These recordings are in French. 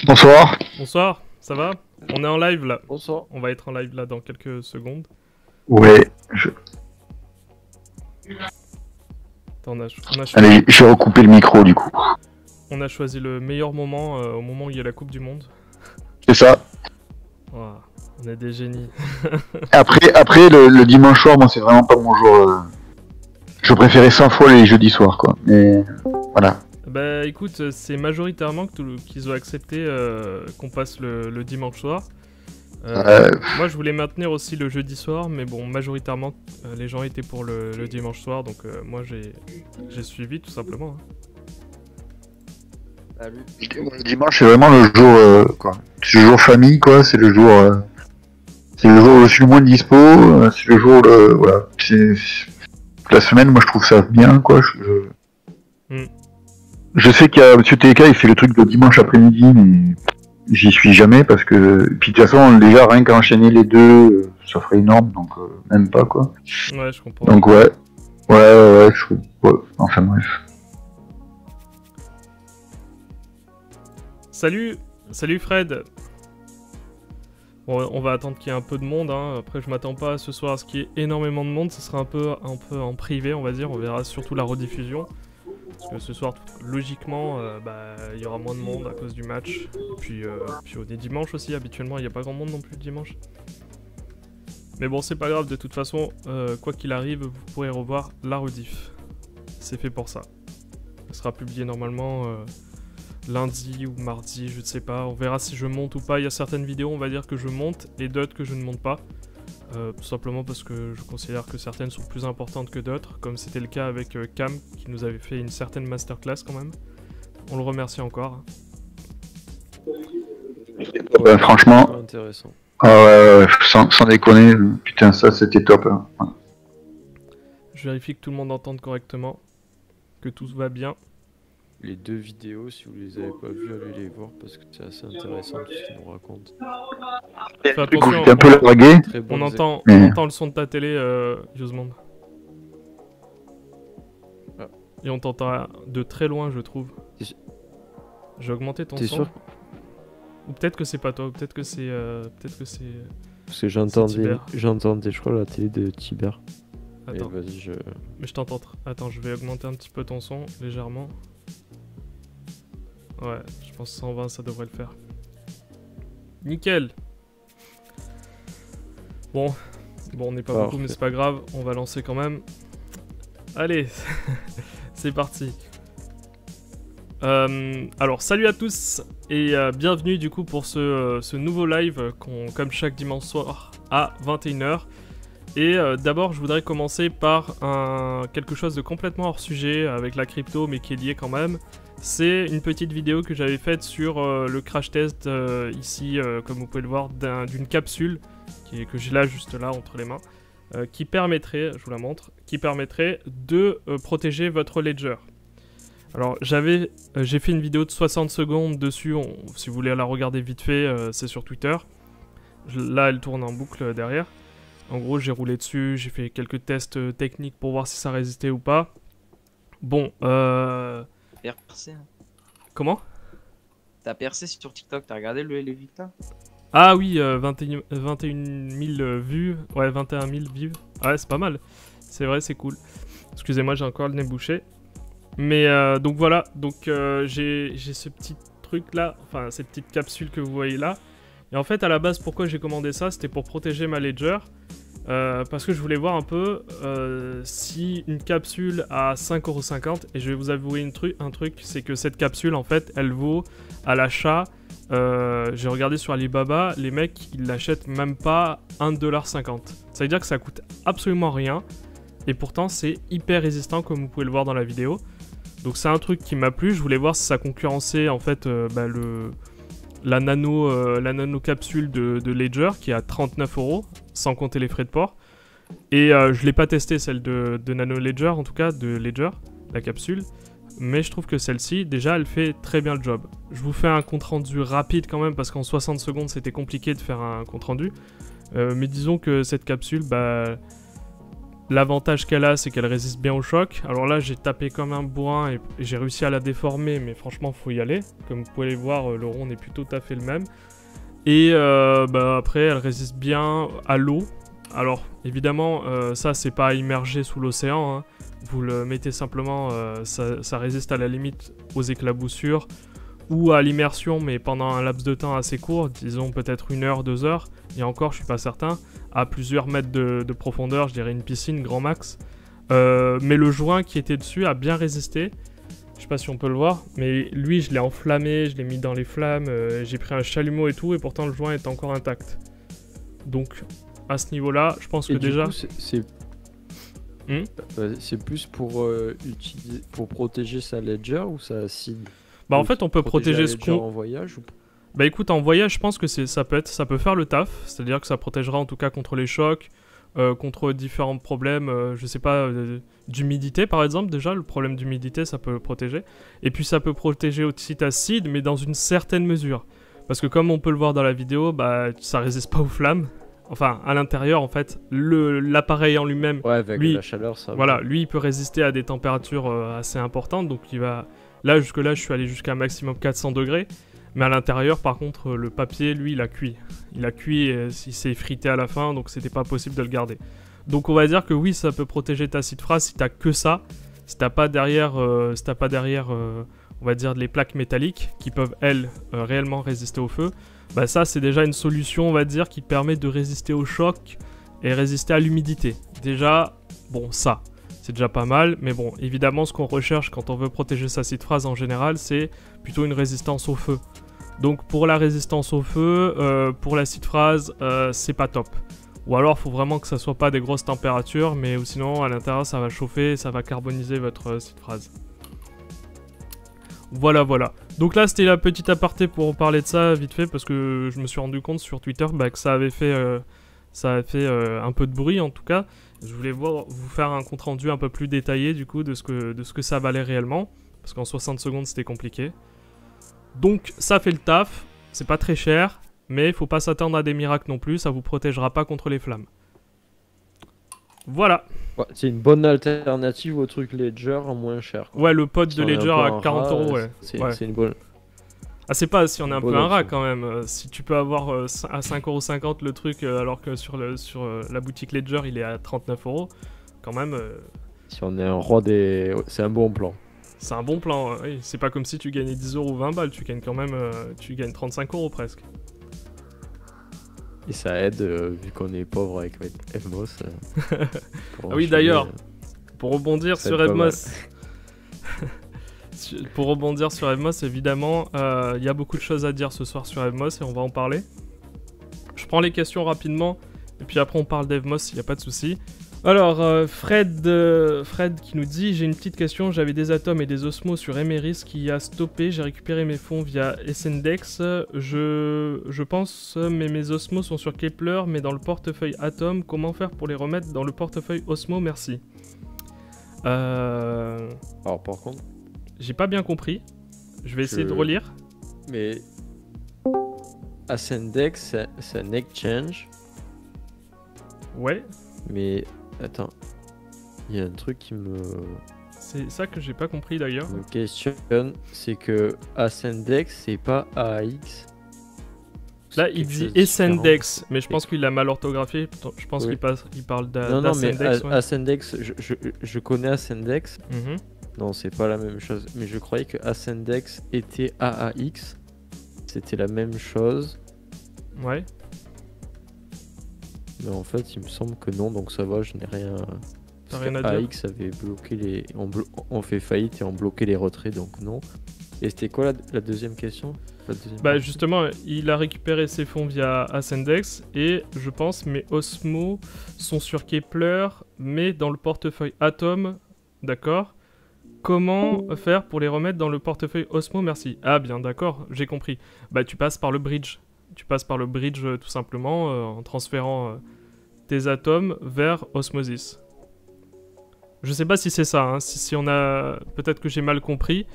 Bonsoir. Bonsoir, ça va? On est en live là. Bonsoir. On va être en live là dans quelques secondes. Ouais. Attends, Allez, je vais recouper le micro du coup. on a choisi le meilleur moment au moment où il y a la Coupe du Monde. C'est ça. Wow, on est des génies. Après le dimanche soir, moi c'est vraiment pas mon jour. Je préférais 100 fois les jeudis soirs quoi. Mais voilà. Bah écoute, c'est majoritairement qu'ils ont accepté qu'on passe le dimanche soir. Moi je voulais maintenir aussi le jeudi soir, mais bon, majoritairement les gens étaient pour le dimanche soir, donc moi j'ai suivi tout simplement. Le dimanche c'est vraiment le jour quoi. C'est le jour famille quoi. C'est le jour où je suis le moins dispo. C'est le jour voilà. C'est la semaine. Moi je trouve ça bien quoi. Je sais qu'il y a Monsieur TK, il fait le truc de dimanche après-midi, mais j'y suis jamais parce que. Puis de toute façon, déjà rien qu'à enchaîner les deux, ça ferait énorme, donc même pas quoi. Ouais, je comprends. Donc ouais, je trouve. Ouais. Enfin bref. Salut Fred. Bon, on va attendre qu'il y ait un peu de monde. Hein. Après, je m'attends pas ce soir à ce qu'il y ait énormément de monde. Ce sera un peu en privé, on va dire. On verra surtout la rediffusion. Parce que ce soir, logiquement, il y aura moins de monde à cause du match. Et puis au dimanche aussi, habituellement, il n'y a pas grand monde non plus le dimanche. Mais bon, c'est pas grave, de toute façon, quoi qu'il arrive, vous pourrez revoir la rediff. C'est fait pour ça. Elle sera publiée normalement lundi ou mardi, je ne sais pas. On verra si je monte ou pas. Il y a certaines vidéos, on va dire que je monte, et d'autres que je ne monte pas. Tout simplement parce que je considère que certaines sont plus importantes que d'autres, comme c'était le cas avec Cam, qui nous avait fait une certaine masterclass quand même. On le remercie encore. Franchement, intéressant. Sans déconner, putain ça c'était top. Hein. Je vérifie que tout le monde entende correctement, que tout va bien. Les deux vidéos, si vous les avez pas vues, allez les voir parce que c'est assez intéressant tout ce qu'ils nous racontent. Fais attention, un peu largué. On entend le son de ta télé, Yosmond. Ah. Et on t'entend de très loin, je trouve. J'ai augmenté ton son. T'es sûr? Ou peut-être que c'est pas toi, ou peut-être que c'est... Parce que j'entendais, je crois, la télé de Tiber. Attends. Vas-y, Mais je t'entends. Attends, je vais augmenter un petit peu ton son, légèrement. Ouais, je pense que 120, ça devrait le faire. Nickel. Bon, on n'est pas beaucoup, mais c'est pas grave. On va lancer quand même. Allez, c'est parti. Alors, salut à tous et bienvenue du coup pour ce nouveau live comme chaque dimanche soir à 21h. Et d'abord, je voudrais commencer par quelque chose de complètement hors sujet avec la crypto, mais qui est lié quand même. C'est une petite vidéo que j'avais faite sur le crash test ici, comme vous pouvez le voir, d'une capsule que j'ai là, juste là, entre les mains, qui permettrait, je vous la montre, qui permettrait de protéger votre ledger. Alors, j'ai fait une vidéo de 60 secondes dessus, si vous voulez la regarder vite fait, c'est sur Twitter. Là, elle tourne en boucle derrière. En gros, j'ai roulé dessus, j'ai fait quelques tests techniques pour voir si ça résistait ou pas. Bon, Percé, hein. Comment? T'as percé sur TikTok, t'as regardé les victimes? Ah oui, 21 000 vues. Ouais, 21 000 vues. Ouais, c'est pas mal. C'est vrai, c'est cool. Excusez-moi, j'ai encore le nez bouché. Mais donc voilà, donc j'ai ce petit truc là, enfin cette petite capsule que vous voyez là. Et en fait, à la base, pourquoi j'ai commandé ça, c'était pour protéger ma ledger. Parce que je voulais voir un peu si une capsule à 5,50€, et je vais vous avouer un truc, c'est que cette capsule en fait elle vaut à l'achat, j'ai regardé sur Alibaba, les mecs ils l'achètent même pas 1,50$. Ça veut dire que ça coûte absolument rien, et pourtant c'est hyper résistant comme vous pouvez le voir dans la vidéo. Donc c'est un truc qui m'a plu, je voulais voir si ça concurrençait en fait la nano capsule de Ledger qui est à 39€, sans compter les frais de port. Et je l'ai pas testé celle de Nano Ledger, en tout cas de Ledger, la capsule. Mais je trouve que celle-ci, déjà, elle fait très bien le job. Je vous fais un compte rendu rapide quand même, parce qu'en 60 secondes, c'était compliqué de faire un compte rendu. Mais disons que cette capsule, L'avantage qu'elle a, c'est qu'elle résiste bien au choc. Alors là, j'ai tapé comme un bourrin et j'ai réussi à la déformer, mais franchement, faut y aller. Comme vous pouvez le voir, le rond n'est plus tout à fait le même. Et bah, après, elle résiste bien à l'eau. Alors, évidemment, ça, c'est pas immergé sous l'océan, hein. Vous le mettez simplement, ça résiste à la limite aux éclaboussures ou à l'immersion, mais pendant un laps de temps assez court, disons peut-être 1 heure, 2 heures, et encore, je suis pas certain, à plusieurs mètres de profondeur, je dirais une piscine, grand max. Mais le joint qui était dessus a bien résisté. Je sais pas si on peut le voir, mais lui, je l'ai enflammé, je l'ai mis dans les flammes, j'ai pris un chalumeau et tout, et pourtant le joint est encore intact. Donc, à ce niveau-là, je pense que déjà... C'est plus pour pour protéger sa ledger ou sa seed. Bah en fait on peut protéger ce qu'on... en voyage ou... Bah écoute, en voyage je pense que ça peut faire le taf, c'est-à-dire que ça protégera en tout cas contre les chocs, contre différents problèmes, je sais pas, d'humidité par exemple. Déjà le problème d'humidité ça peut le protéger, et puis ça peut protéger aussi ta seed, mais dans une certaine mesure, parce que comme on peut le voir dans la vidéo, bah ça résiste pas aux flammes. Enfin, à l'intérieur, en fait, l'appareil en lui-même, ouais, avec lui, la chaleur, ça. Voilà, lui, il peut résister à des températures assez importantes, donc il va... Là, jusque-là, je suis allé jusqu'à un maximum 400 degrés, mais à l'intérieur, par contre, le papier, lui, il a cuit. Il a cuit et il s'est effrité à la fin, donc c'était pas possible de le garder. Donc on va dire que oui, ça peut protéger ta seed phrase si t'as que ça, si t'as pas derrière, on va dire, les plaques métalliques qui peuvent, elles, réellement résister au feu. Bah ça c'est déjà une solution, on va dire, qui permet de résister au choc et résister à l'humidité. Déjà, bon ça, c'est déjà pas mal, mais bon, évidemment ce qu'on recherche quand on veut protéger sa seed phrase en général, c'est plutôt une résistance au feu. Donc pour la résistance au feu, pour la seed phrase, c'est pas top. Ou alors faut vraiment que ça soit pas des grosses températures, mais ou sinon à l'intérieur ça va chauffer, ça va carboniser votre seed phrase. Voilà, voilà. Donc là, c'était la petite aparté pour parler de ça vite fait, parce que je me suis rendu compte sur Twitter que ça avait fait un peu de bruit en tout cas. Je voulais vous faire un compte rendu un peu plus détaillé du coup de ce que ça valait réellement, parce qu'en 60 secondes c'était compliqué. Donc ça fait le taf, c'est pas très cher, mais il faut pas s'attendre à des miracles non plus, ça vous protégera pas contre les flammes. Voilà. Ouais, c'est une bonne alternative au truc Ledger en moins cher, quoi. Ouais, le pod de Ledger à 40 €, ouais. C'est une bonne... Ah, c'est pas si on est un peu un rat option. quand même. Si tu peux avoir à 5,50 € le truc, alors que sur la boutique Ledger il est à 39 €, quand même. Si on est un roi des... C'est un bon plan. C'est un bon plan, oui. C'est pas comme si tu gagnais 10 € ou 20 balles, tu gagnes quand même. Tu gagnes 35 € presque. Et ça aide, vu qu'on est pauvre avec Evmos. Ah oui, d'ailleurs, pour rebondir sur Evmos. Pour rebondir sur Evmos, évidemment, il y a beaucoup de choses à dire ce soir sur Evmos et on va en parler. Je prends les questions rapidement et puis après on parle d'Evmos, il n'y a pas de souci. Alors, Fred qui nous dit: j'ai une petite question, j'avais des atomes et des osmos sur Emeris qui a stoppé, j'ai récupéré mes fonds via Sndx, je pense, mais mes osmos sont sur Kepler, mais dans le portefeuille Atom, comment faire pour les remettre dans le portefeuille Osmo? Merci. Alors par contre... J'ai pas bien compris, je vais essayer de relire. Mais... Ascendex, c'est un exchange. Ouais. Mais... Attends, il y a un truc qui me... C'est ça que j'ai pas compris d'ailleurs. Me questionne, c'est que Ascendex, c'est pas AAX. Là, il dit Sndx, mais je pense qu'il a mal orthographié. Je pense qu'il parle d'Ascendex. Non, mais ouais. Ascendex, je connais Ascendex. Mhm. Non, c'est pas la même chose. Mais je croyais que Ascendex était AAX. C'était la même chose. Ouais. Mais en fait, il me semble que non, donc ça va, je n'ai rien. T'as rien à dire. AX avait bloqué les. On fait faillite et on bloqué les retraits, donc non. Et c'était quoi la deuxième question? Bah justement, il a récupéré ses fonds via Ascendex et je pense mes Osmo sont sur Kepler, mais dans le portefeuille Atom, d'accord. Comment faire pour les remettre dans le portefeuille Osmo? Merci. Ah bien, d'accord, j'ai compris. Bah tu passes par le bridge. Tu passes par le bridge tout simplement en transférant tes atomes vers Osmosis. Je sais pas si c'est ça, hein. Si on a... Peut-être que j'ai mal compris.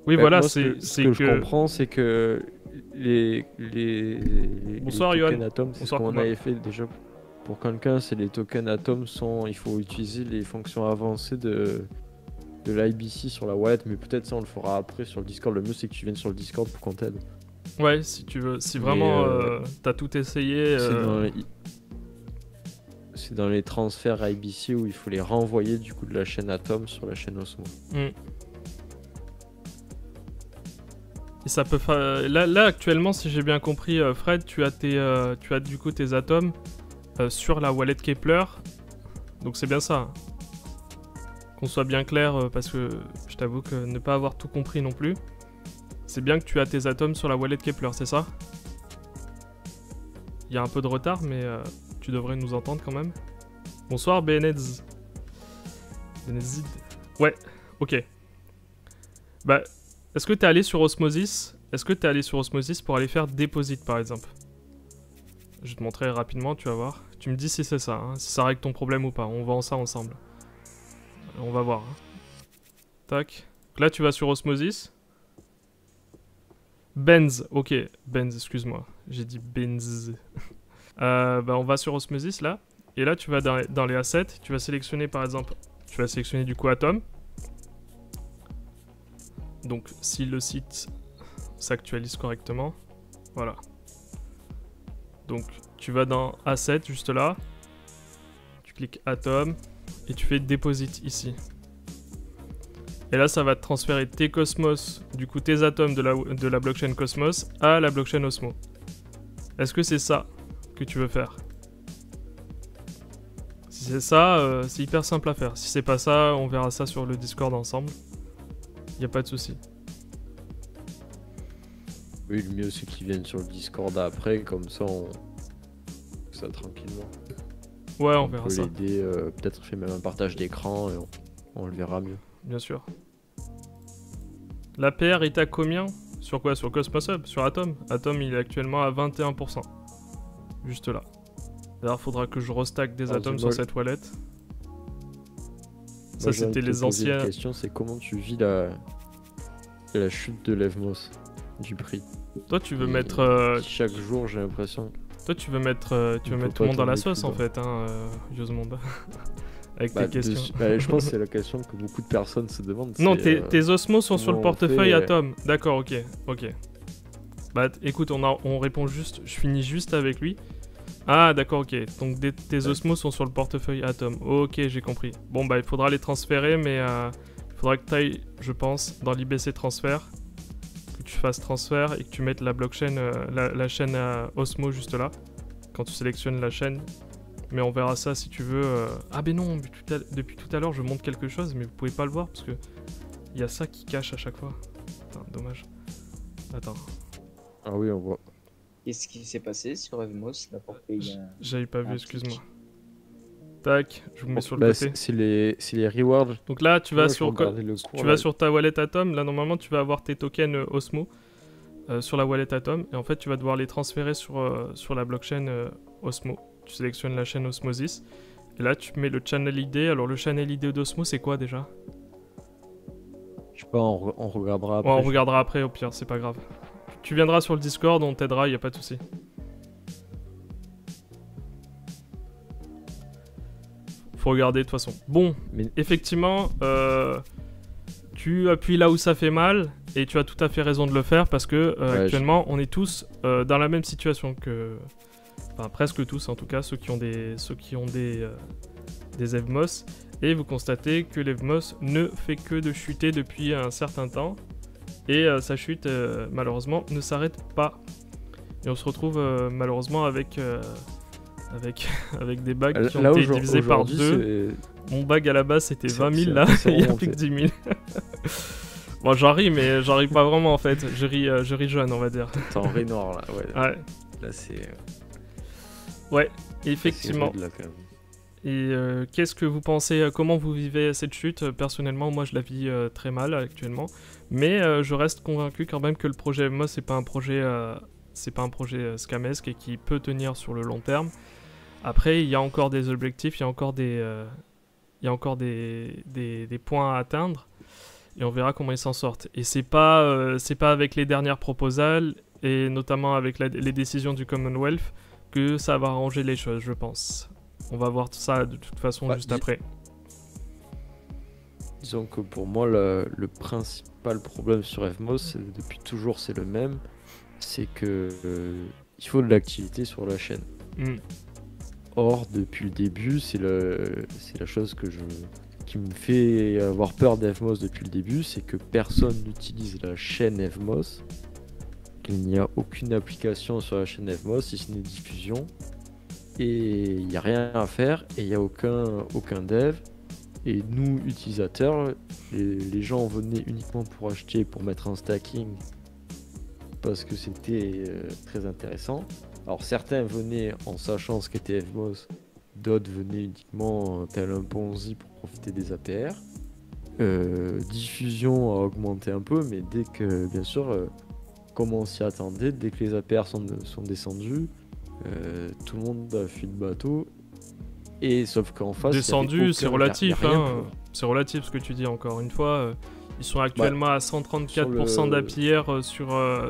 Oui, voilà, moi, c'est ce que je comprends, c'est que les Bonsoir, tokens Yoann. Atom, c'est ce Bonsoir, qu'on Thomas. avait fait déjà Pour quelqu'un, c'est les tokens Atom il faut utiliser les fonctions avancées de l'IBC sur la wallet, mais peut-être ça on le fera après sur le Discord. Le mieux c'est que tu viennes sur le Discord pour qu'on t'aide. Ouais, si tu veux. Si vraiment t'as tout essayé. C'est dans les transferts IBC où il faut les renvoyer du coup de la chaîne Atom sur la chaîne Osmo. Et ça peut là actuellement, si j'ai bien compris, Fred, tu as du coup tes atomes sur la wallet Kepler. Donc c'est bien ça. Hein. Qu'on soit bien clair, parce que je t'avoue que ne pas avoir tout compris non plus. C'est bien que tu as tes atomes sur la wallet Kepler, c'est ça? Il y a un peu de retard, mais tu devrais nous entendre quand même. Bonsoir BNZ. Ouais, ok. Bah, est-ce que t'es allé sur Osmosis? Est-ce que t'es allé sur Osmosis pour aller faire Deposit par exemple? Je vais te montrer rapidement, tu vas voir. Tu me dis si c'est ça, hein, si ça règle ton problème ou pas. On va en ça ensemble. On va voir. Hein. Tac. Donc là, tu vas sur Osmosis. Benz, ok. Benz, excuse-moi. J'ai dit Benz. Bah, on va sur Osmosis là. Et là, tu vas dans les assets. Tu vas sélectionner par exemple. Tu vas sélectionner du coup Atom. Donc, si le site s'actualise correctement. Voilà. Donc, tu vas dans Assets juste là. Tu cliques Atom. Et tu fais Deposit ici. Et là, ça va te transférer tes Cosmos, du coup tes atomes de la blockchain Cosmos à la blockchain Osmo. Est-ce que c'est ça que tu veux faire? Si c'est ça, c'est hyper simple à faire. Si c'est pas ça, on verra ça sur le Discord ensemble. Y a pas de souci. Oui, le mieux c'est qu'ils viennent sur le Discord après, comme ça on fait ça tranquillement. Ouais, on verra ça. L'aider, peut-être fait même un partage d'écran et on le verra mieux. Bien sûr. L'APR est à combien? Sur quoi? Sur Cosmos Hub? Sur Atom? Atom, il est actuellement à 21%. Juste là. D'ailleurs, faudra que je restack des atomes sur cette wallet. Ça, c'était les anciens. La question, c'est comment tu vis la chute de l'Evmos, du prix. Toi, tu veux mettre. Chaque jour, j'ai l'impression. Toi, tu veux mettre tout le monde dans la sauce en fait, hein, Yosemonde. Avec tes questions. Je pense que c'est la question que beaucoup de personnes se demandent. Non, tes osmos sont sur le portefeuille Atom. D'accord, ok. Bah écoute, on répond juste, je finis juste avec lui. Ah d'accord, ok. Donc tes osmos sont sur le portefeuille Atom. Ok, j'ai compris. Bon bah il faudra les transférer, mais il faudra que tu ailles, je pense, dans l'IBC transfert. Que tu fasses transfert et que tu mettes la blockchain, la chaîne Osmo juste là. Quand tu sélectionnes la chaîne. Mais on verra ça si tu veux. Ah ben non, depuis tout à l'heure je montre quelque chose, mais vous pouvez pas le voir parce que il y a ça qui cache à chaque fois. Putain, dommage. Attends. Ah oui, on voit. Qu'est-ce qui s'est passé sur Evmos là pour payer J'avais pas vu, excuse-moi. Tac, je vous mets sur le côté. C'est les rewards. Donc là, tu vas sur ta wallet Atom. Là, normalement, tu vas avoir tes tokens Osmo sur la wallet Atom. Et en fait, tu vas devoir les transférer sur la blockchain Osmo. Tu sélectionnes la chaîne Osmosis. Et là, tu mets le channel ID. Alors, le channel ID d'Osmo, c'est quoi déjà? Je sais pas, on regardera après. Ouais, on regardera après, au pire, c'est pas grave. Tu viendras sur le Discord, on t'aidera, y a pas de souci. Faut regarder de toute façon. Bon, mais effectivement, tu appuies là où ça fait mal. Et tu as tout à fait raison de le faire parce que actuellement, on est tous dans la même situation que... Enfin, presque tous en tout cas, ceux qui ont des Evmos. Et vous constatez que l'Evmos ne fait que de chuter depuis un certain temps. Et sa chute, malheureusement, ne s'arrête pas. Et on se retrouve malheureusement avec des bags qui ont été divisés par 2. Mon bag à la base c'était 20 000, là, il n'y a plus que 10 000. Bon, j'en ris, mais j'en ris pas vraiment en fait. Je ris jeune, on va dire. T'es en riz noir là, ouais. Là c'est... Ouais, effectivement. Là, quand même. Et qu'est-ce que vous pensez, comment vous vivez cette chute? Personnellement, moi je la vis très mal actuellement. Mais je reste convaincu quand même que le projet MOS c'est pas un projet scamesque et qui peut tenir sur le long terme. Après, il y a encore des objectifs, il y a encore des points à atteindre. Et on verra comment ils s'en sortent. Et c'est pas avec les dernières proposals, et notamment avec les décisions du Commonwealth, que ça va arranger les choses, je pense. On va voir ça de toute façon Bah, juste après. Disons que pour moi, le principal problème sur FMOS, depuis toujours, c'est le même. C'est que il faut de l'activité sur la chaîne. Hmm. Or, depuis le début, c'est la chose qui me fait avoir peur d'FMOS depuis le début, c'est que personne n'utilise la chaîne FMOS. Il n'y a aucune application sur la chaîne FMOS, si ce n'est diffusion. Et il n'y a rien à faire, et il n'y a aucun dev. Et nous, utilisateurs, les gens venaient uniquement pour acheter, pour mettre un stacking, parce que c'était très intéressant. Alors certains venaient en sachant ce qu'était FMOS, d'autres venaient uniquement tel un Ponzi pour profiter des APR. Diffusion a augmenté un peu, mais dès que, bien sûr, comme on s'y attendait, dès que les APR sont descendus, tout le monde a fui le bateau. Et sauf qu'en face, Descendu, c'est relatif. y a rien Hein. C'est relatif ce que tu dis encore une fois. Ils sont actuellement à 134% d'APR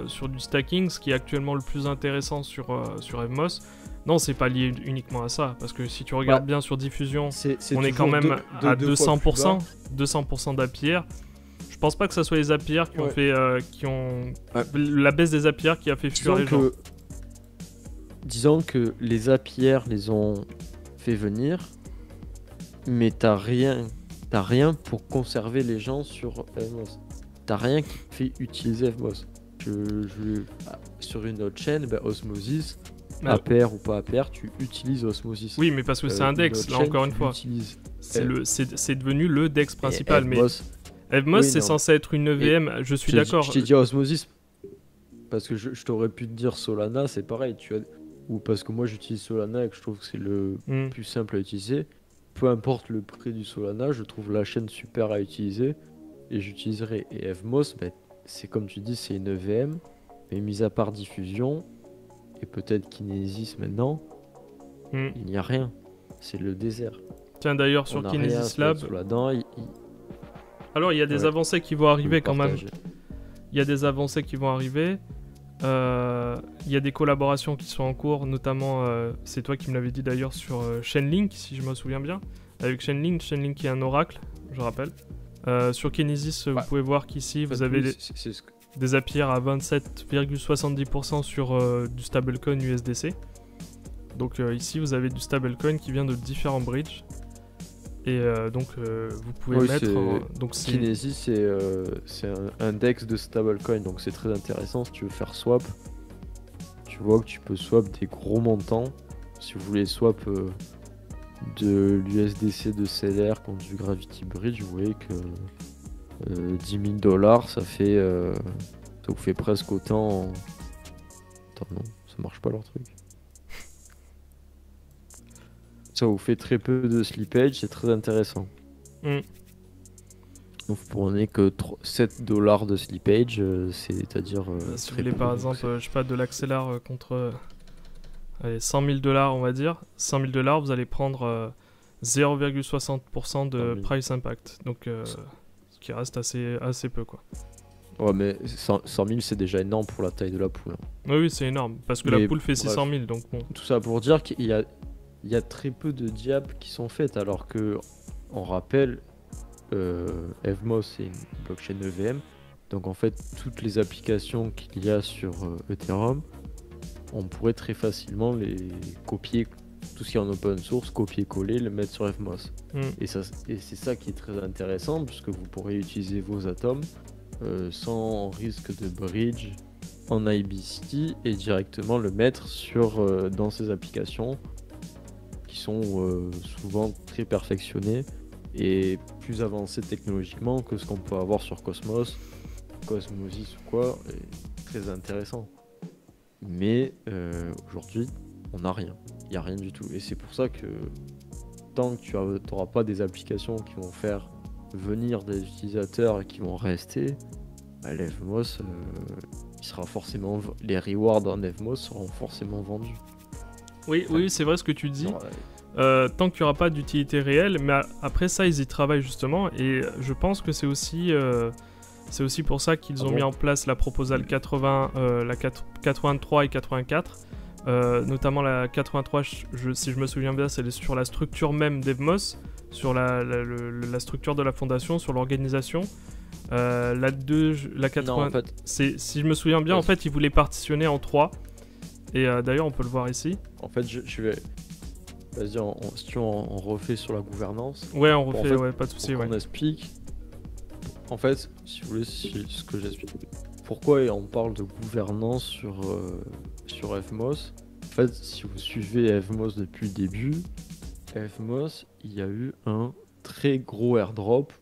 sur du stacking, ce qui est actuellement le plus intéressant sur FMOS. Non, c'est pas lié uniquement à ça, parce que si tu regardes bien sur diffusion, on est quand même à 200%, 200% d'APR. Je pense pas que ça soit les APR qui ont la baisse des APR qui a fait fuir les gens. Disons que les APR les ont fait venir, mais t'as rien pour conserver les gens sur FMOS. T'as rien qui fait utiliser FMOS. Sur une autre chaîne, Osmosis, APR ou pas APR, tu utilises Osmosis. Oui, mais parce que c'est un DEX, là encore une fois. C'est devenu le DEX principal, mais FMOS c'est censé être une EVM, je suis d'accord. Je t'ai dit Osmosis parce que je t'aurais pu te dire Solana, c'est pareil, ou parce que moi j'utilise Solana et que je trouve que c'est le plus simple à utiliser. Peu importe le prix du Solana, je trouve la chaîne super à utiliser et j'utiliserai. Et FMOS, c'est comme tu dis, c'est une EVM, mais mis à part diffusion et peut-être Kinesis maintenant, il n'y a rien. C'est le désert. Tiens, d'ailleurs, sur Kinesis Lab, alors il y a des avancées qui vont arriver quand même. Il y a des avancées qui vont arriver. Il y a des collaborations qui sont en cours, notamment c'est toi qui me l'avais dit d'ailleurs sur Chainlink, si je me souviens bien, avec Chainlink qui est un oracle, je rappelle. Sur Kinesis, vous pouvez voir qu'ici vous avez des APR à 27,70% sur du stablecoin USDC. Donc ici vous avez du stablecoin qui vient de différents bridges. Et donc vous pouvez mettre... Kinesis, c'est un index de stablecoin, donc c'est très intéressant si tu veux faire swap. Tu vois que tu peux swap des gros montants. Si vous voulez swap de l'USDC de CLR contre du Gravity Bridge, vous voyez que 10 000 $, ça vous fait presque autant... Attends, non, ça marche pas leur truc. Ça vous fait très peu de slippage, c'est très intéressant. Donc vous prenez que 7 $ de slippage, c'est-à-dire... si vous voulez par exemple, je sais pas, de l'accélar contre 100 000 $, on va dire, 100 000 $, vous allez prendre 0,60% de price impact. Donc ce qui reste assez peu, quoi. Ouais, mais 100 000 c'est déjà énorme pour la taille de la poule. Oui, c'est énorme, parce que la poule fait 600 000, donc bon. Tout ça pour dire qu'il y a très peu de diables qui sont faites, alors que, on rappelle, FMOS c'est une blockchain EVM, donc en fait toutes les applications qu'il y a sur Ethereum, on pourrait très facilement les copier, tout ce qui est en open source, copier-coller, le mettre sur FMOS. Et c'est ça qui est très intéressant, puisque vous pourrez utiliser vos atomes sans risque de bridge en IBC et directement le mettre dans ces applications qui sont souvent très perfectionnées et plus avancées technologiquement que ce qu'on peut avoir sur Cosmos, Cosmosis ou quoi, et très intéressant. Mais aujourd'hui, on n'a rien. Il n'y a rien du tout. Et c'est pour ça que tant que tu n'auras pas des applications qui vont faire venir des utilisateurs et qui vont rester, l'FMOS, les rewards en FMOS seront forcément vendus. Oui, c'est vrai ce que tu dis. Tant qu'il n'y aura pas d'utilité réelle, mais après ça, ils y travaillent justement, et je pense que c'est aussi pour ça qu'ils ont mis en place la proposal 83 et 84, notamment la 83, si je me souviens bien, c'est sur la structure même d'Evmos, sur la structure de la fondation, sur l'organisation. La 2, la 80, Non, en fait, si je me souviens bien, en fait, ils voulaient partitionner en 3. Et d'ailleurs, on peut le voir ici. je vais. Vas-y, si tu veux, on refait sur la gouvernance. Ouais, on Bon, en refait, fait, ouais, pas de souci, Pour ouais. qu'on explique. En fait, si vous voulez, ce que j'explique. Pourquoi on parle de gouvernance sur Evmos? En fait, si vous suivez Evmos depuis le début, Evmos, il y a eu un très gros airdrop.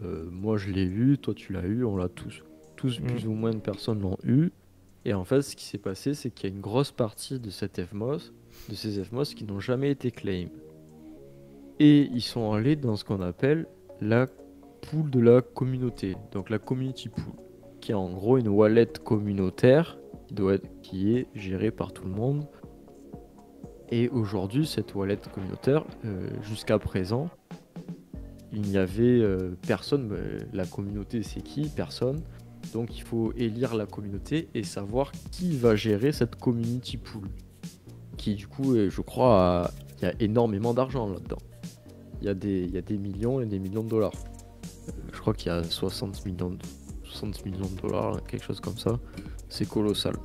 Moi, je l'ai eu, toi, tu l'as eu, on l'a tous. Tous, plus ou moins de personnes l'ont eu. Et en fait, ce qui s'est passé, c'est qu'il y a une grosse partie de ces Evmos qui n'ont jamais été claim. Et ils sont allés dans ce qu'on appelle la pool de la communauté, donc la community pool, qui est en gros une wallet communautaire qui est gérée par tout le monde. Et aujourd'hui, cette wallet communautaire, jusqu'à présent, il n'y avait personne. La communauté, c'est qui? Personne. Donc il faut élire la communauté et savoir qui va gérer cette community pool. Qui du coup, je crois, il y a énormément d'argent là-dedans. Il y a des millions et des millions de dollars. Je crois qu'il y a 60 millions de dollars, quelque chose comme ça. C'est colossal.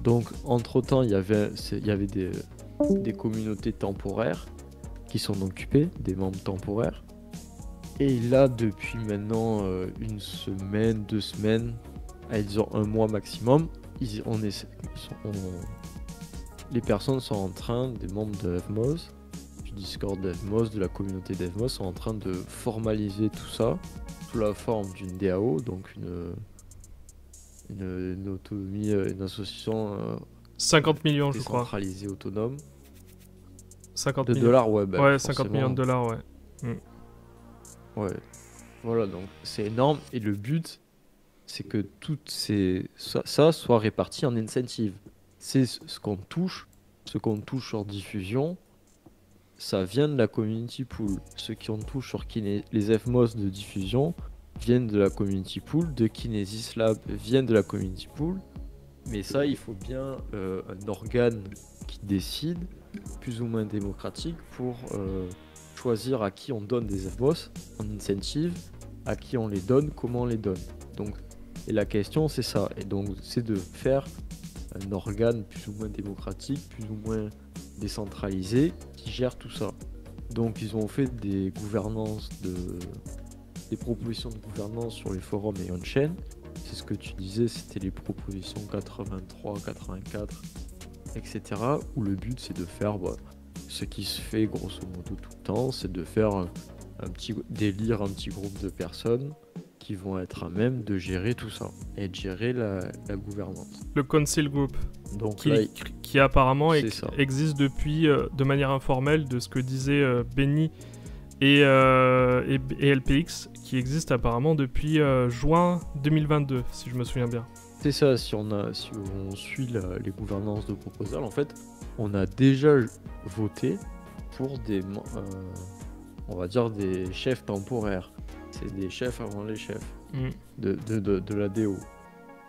Donc entre temps, il y avait des communautés temporaires qui sont occupées, des membres temporaires. Et là, depuis maintenant une semaine, 2 semaines, disons un mois maximum, les personnes sont en train, des membres de Evmos, du Discord d'Evmos, de la communauté d'Evmos, sont en train de formaliser tout ça sous la forme d'une DAO, donc une autonomie, une association 50 millions, je crois. décentralisée, autonome. 50 De millions. dollars, ouais. Bah, Ouais, 50 forcément. millions de dollars, ouais. Ouais. Voilà, donc c'est énorme. Et le but, c'est que ça soit réparti en incentive. C'est ce qu'on touche sur diffusion, ça vient de la community pool. Ce qu'on touche sur les Evmos de diffusion viennent de la community pool, de Kinesis Lab viennent de la community pool. Mais ça, il faut bien un organe qui décide, plus ou moins démocratique, pour choisir à qui on donne des Evmos en incentive, à qui on les donne, comment on les donne. Donc, et la question, c'est ça. Et donc, c'est de faire un organe plus ou moins démocratique, plus ou moins décentralisé, qui gère tout ça. Donc, ils ont fait des propositions de gouvernance sur les forums et on-chain. C'est ce que tu disais, c'était les propositions 83, 84, etc. Où le but, c'est de faire ce qui se fait grosso modo tout le temps, c'est de faire d'élire un petit groupe de personnes qui vont être à même de gérer tout ça et de gérer la gouvernance. Le Council Group, Donc qui apparemment c'est ça. existe depuis, de manière informelle, de ce que disaient Benny et LPX, qui existe apparemment depuis juin 2022, si je me souviens bien. C'est ça, si on suit les gouvernances de Proposal, en fait, on a déjà voté pour on va dire des chefs temporaires. C'est des chefs avant les chefs de la DO.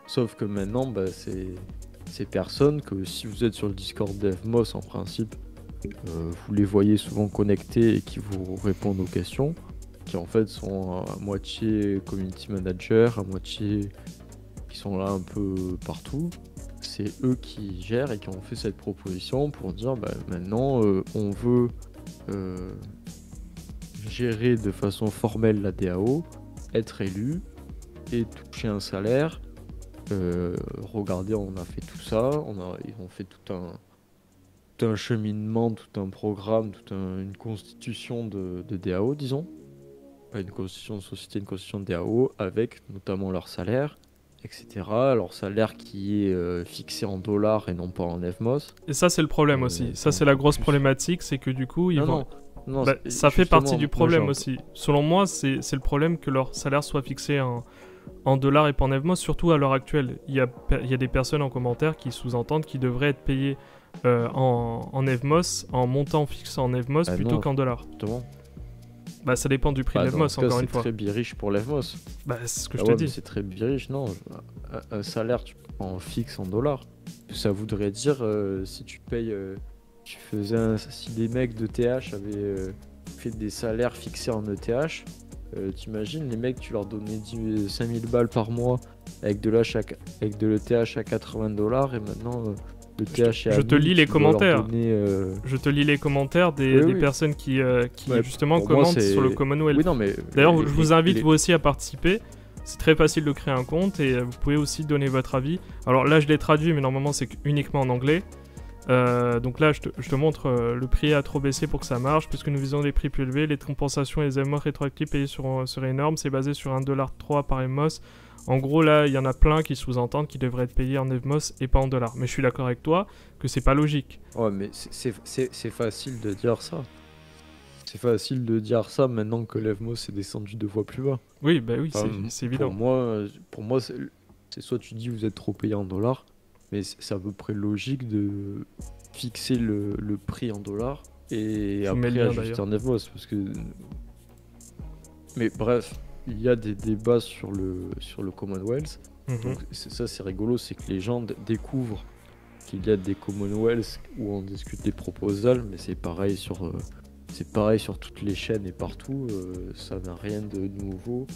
Sauf que maintenant, c'est ces personnes que si vous êtes sur le Discord d'Evmos, en principe, vous les voyez souvent connectés et qui vous répondent aux questions, qui en fait sont à moitié community manager, à moitié qui sont là un peu partout. C'est eux qui gèrent et qui ont fait cette proposition pour dire maintenant on veut gérer de façon formelle la DAO, être élu et toucher un salaire. Regardez, on a fait tout ça, ils ont fait tout un cheminement, tout un programme, une constitution de DAO, disons. Pas une constitution de société, une constitution de DAO avec notamment leur salaire, etc. Leur salaire qui est fixé en dollars et non pas en Evmos. Et ça, c'est le problème aussi. Ça, c'est la grosse problématique, c'est que du coup, Non, ça fait partie du problème moi, aussi. Selon moi, c'est le problème que leur salaire soit fixé en dollars et pas en Evmos, surtout à l'heure actuelle. Il y a des personnes en commentaire qui sous-entendent qu'ils devraient être payés en Evmos, en montant fixe en Evmos plutôt qu'en dollars. Justement. Bah ça dépend du prix de Dans l'Evmos, ce cas, encore une c'est fois. très biriche pour l'Evmos. Bah c'est ce que Ah je te ouais, mais dis. c'est très biriche, non. Un salaire, tu prends en fixe en dollars. Ça voudrait dire, si tu payes. Si les mecs de TH avaient fait des salaires fixés en ETH, t'imagines, les mecs, tu leur donnais 5000 balles par mois avec de l'ETH à 80 dollars et maintenant le TH est à Je te 1000, lis les tu dois leur commentaires. donner, Je te lis les commentaires des, Oui, des oui. personnes qui Ouais, justement pour moi, commentent c'est- sur le Commonwealth. Oui, non, mais. D'ailleurs, les- je vous les- invite les- vous aussi à participer. C'est très facile de créer un compte et vous pouvez aussi donner votre avis. Alors là, je l'ai traduit, mais normalement, c'est uniquement en anglais. Donc là, je te montre le prix a trop baissé pour que ça marche. Puisque nous visons des prix plus élevés, les compensations et les Evmos rétroactifs payés seraient énormes. C'est basé sur 1,3$ par Evmos. En gros, là, il y en a plein qui sous-entendent qu'ils devraient être payés en Evmos et pas en dollars. Mais je suis d'accord avec toi que c'est pas logique. Ouais, mais c'est facile de dire ça. C'est facile de dire ça maintenant que l'Evmos est descendu 2 fois plus bas. Oui, bah oui, Enfin, c'est évident. Pour moi c'est soit tu dis vous êtes trop payé en dollars, mais c'est à peu près logique de fixer le prix en dollars et Je vous mets après le lien, ajuster d'ailleurs. en Evmos parce que. Mais bref, il y a des débats sur le Commonwealth. Mhm. Donc c'est rigolo, c'est que les gens découvrent qu'il y a des Commonwealths où on discute des proposals, mais c'est pareil sur toutes les chaînes et partout. Ça n'a rien de nouveau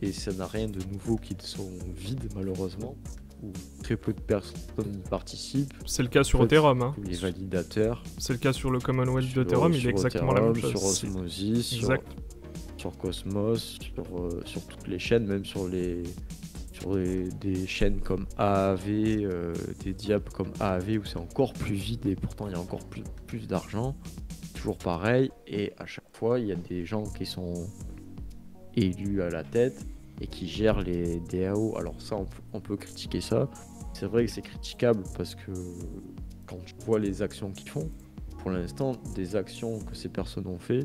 et ça n'a rien de nouveau qu'ils sont vides malheureusement, où très peu de personnes y participent. C'est le cas sur En fait, Ethereum. Hein. Les validateurs. C'est le cas sur le Commonwealth sur- d'Ethereum, il est sur exactement la même Ethereum, chose. Sur Osmosis, Exact. sur Cosmos, sur toutes les chaînes, même sur des chaînes comme AAV, des diables comme AAV où c'est encore plus vide et pourtant il y a encore plus d'argent. Toujours pareil, et à chaque fois il y a des gens qui sont élus à la tête et qui gèrent les DAO. Alors ça on peut critiquer ça. C'est vrai que c'est critiquable parce que quand tu vois les actions qu'ils font, pour l'instant des actions que ces personnes ont fait,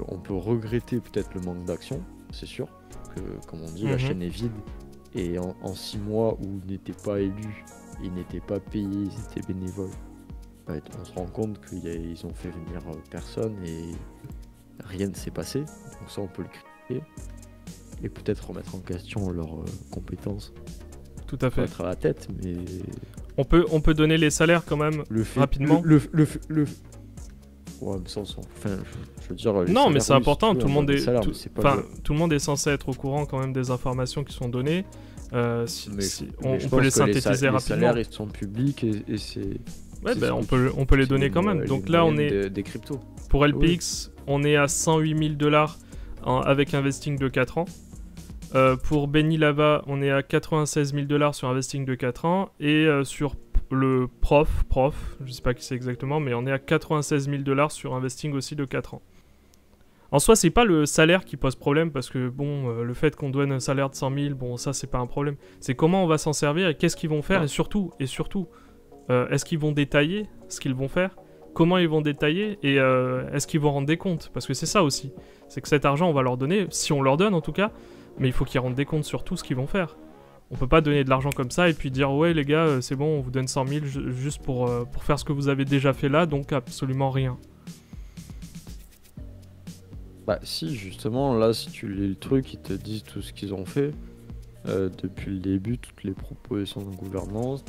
on peut regretter peut-être le manque d'action, c'est sûr, que comme on dit la Mhm. chaîne est vide et en 6 mois où ils n'étaient pas élus, ils n'étaient pas payés, ils étaient bénévoles, bah, on se rend compte qu'ils ont fait venir personne et rien ne s'est passé, donc ça on peut le critiquer et peut-être remettre en question leurs compétences Tout à pour fait. être à la tête, mais On peut donner les salaires quand même. le fait Rapidement. Ouais, mais ça, enfin, je veux dire. les Non, mais salaires, c'est oui, important. si tu Tout le veux, monde les est, salaires, tout, mais c'est pas enfin, le- tout le monde est censé être au courant quand même des informations qui sont données. Mais On je peut pense les que synthétiser les rapidement. salaires, ils sont publics et c'est. Ouais, c'est ben, sur- on peut les c'est donner quand même. Donc une là, on moyenne est des cryptos. pour LPX, on est à 108 000$ avec un vesting de 4 ans. Pour Benny Lava, on est à 96 000$ sur un vesting de 4 ans. Et sur le prof, je sais pas qui c'est exactement, mais on est à 96 000$ sur un vesting aussi de 4 ans. En soi, c'est pas le salaire qui pose problème, parce que bon, le fait qu'on donne un salaire de 100 000, bon, ça c'est pas un problème. C'est comment on va s'en servir et qu'est-ce qu'ils vont faire, Ouais. et surtout, est-ce qu'ils vont détailler ce qu'ils vont faire, comment ils vont détailler, et est-ce qu'ils vont rendre des comptes, parce que c'est ça aussi. C'est que cet argent, on va leur donner, si on leur donne en tout cas, mais il faut qu'ils rendent des comptes sur tout ce qu'ils vont faire. On peut pas donner de l'argent comme ça et puis dire ouais les gars, c'est bon, on vous donne 100 000 juste pour faire ce que vous avez déjà fait là, donc absolument rien. Bah, si, justement, là, si tu lis le truc, ils te disent tout ce qu'ils ont fait. Depuis le début, toutes les propositions de gouvernance,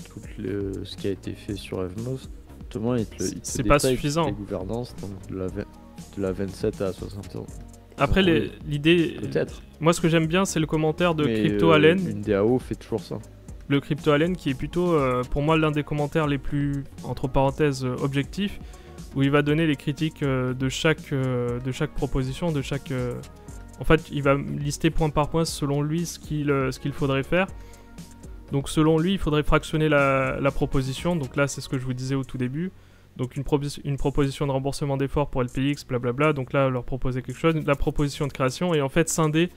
ce qui a été fait sur Evmos. Justement, ils te C'est pas détaillent toutes suffisant. les gouvernances, donc de la 27 à 60 ans. Après Oui, l'idée, peut-être. moi ce que j'aime bien c'est le commentaire de Mais, Crypto Allen. Une DAO fait toujours ça. Le Crypto Allen qui est plutôt pour moi l'un des commentaires les plus entre parenthèses objectifs, où il va donner les critiques de chaque proposition, de chaque en fait il va lister point par point selon lui ce qu'il faudrait faire. Donc selon lui il faudrait fractionner la proposition, donc là c'est ce que je vous disais au tout début. Donc une proposition de remboursement d'efforts pour LPX, blablabla, donc là leur proposer quelque chose, la proposition de création, et en fait scinder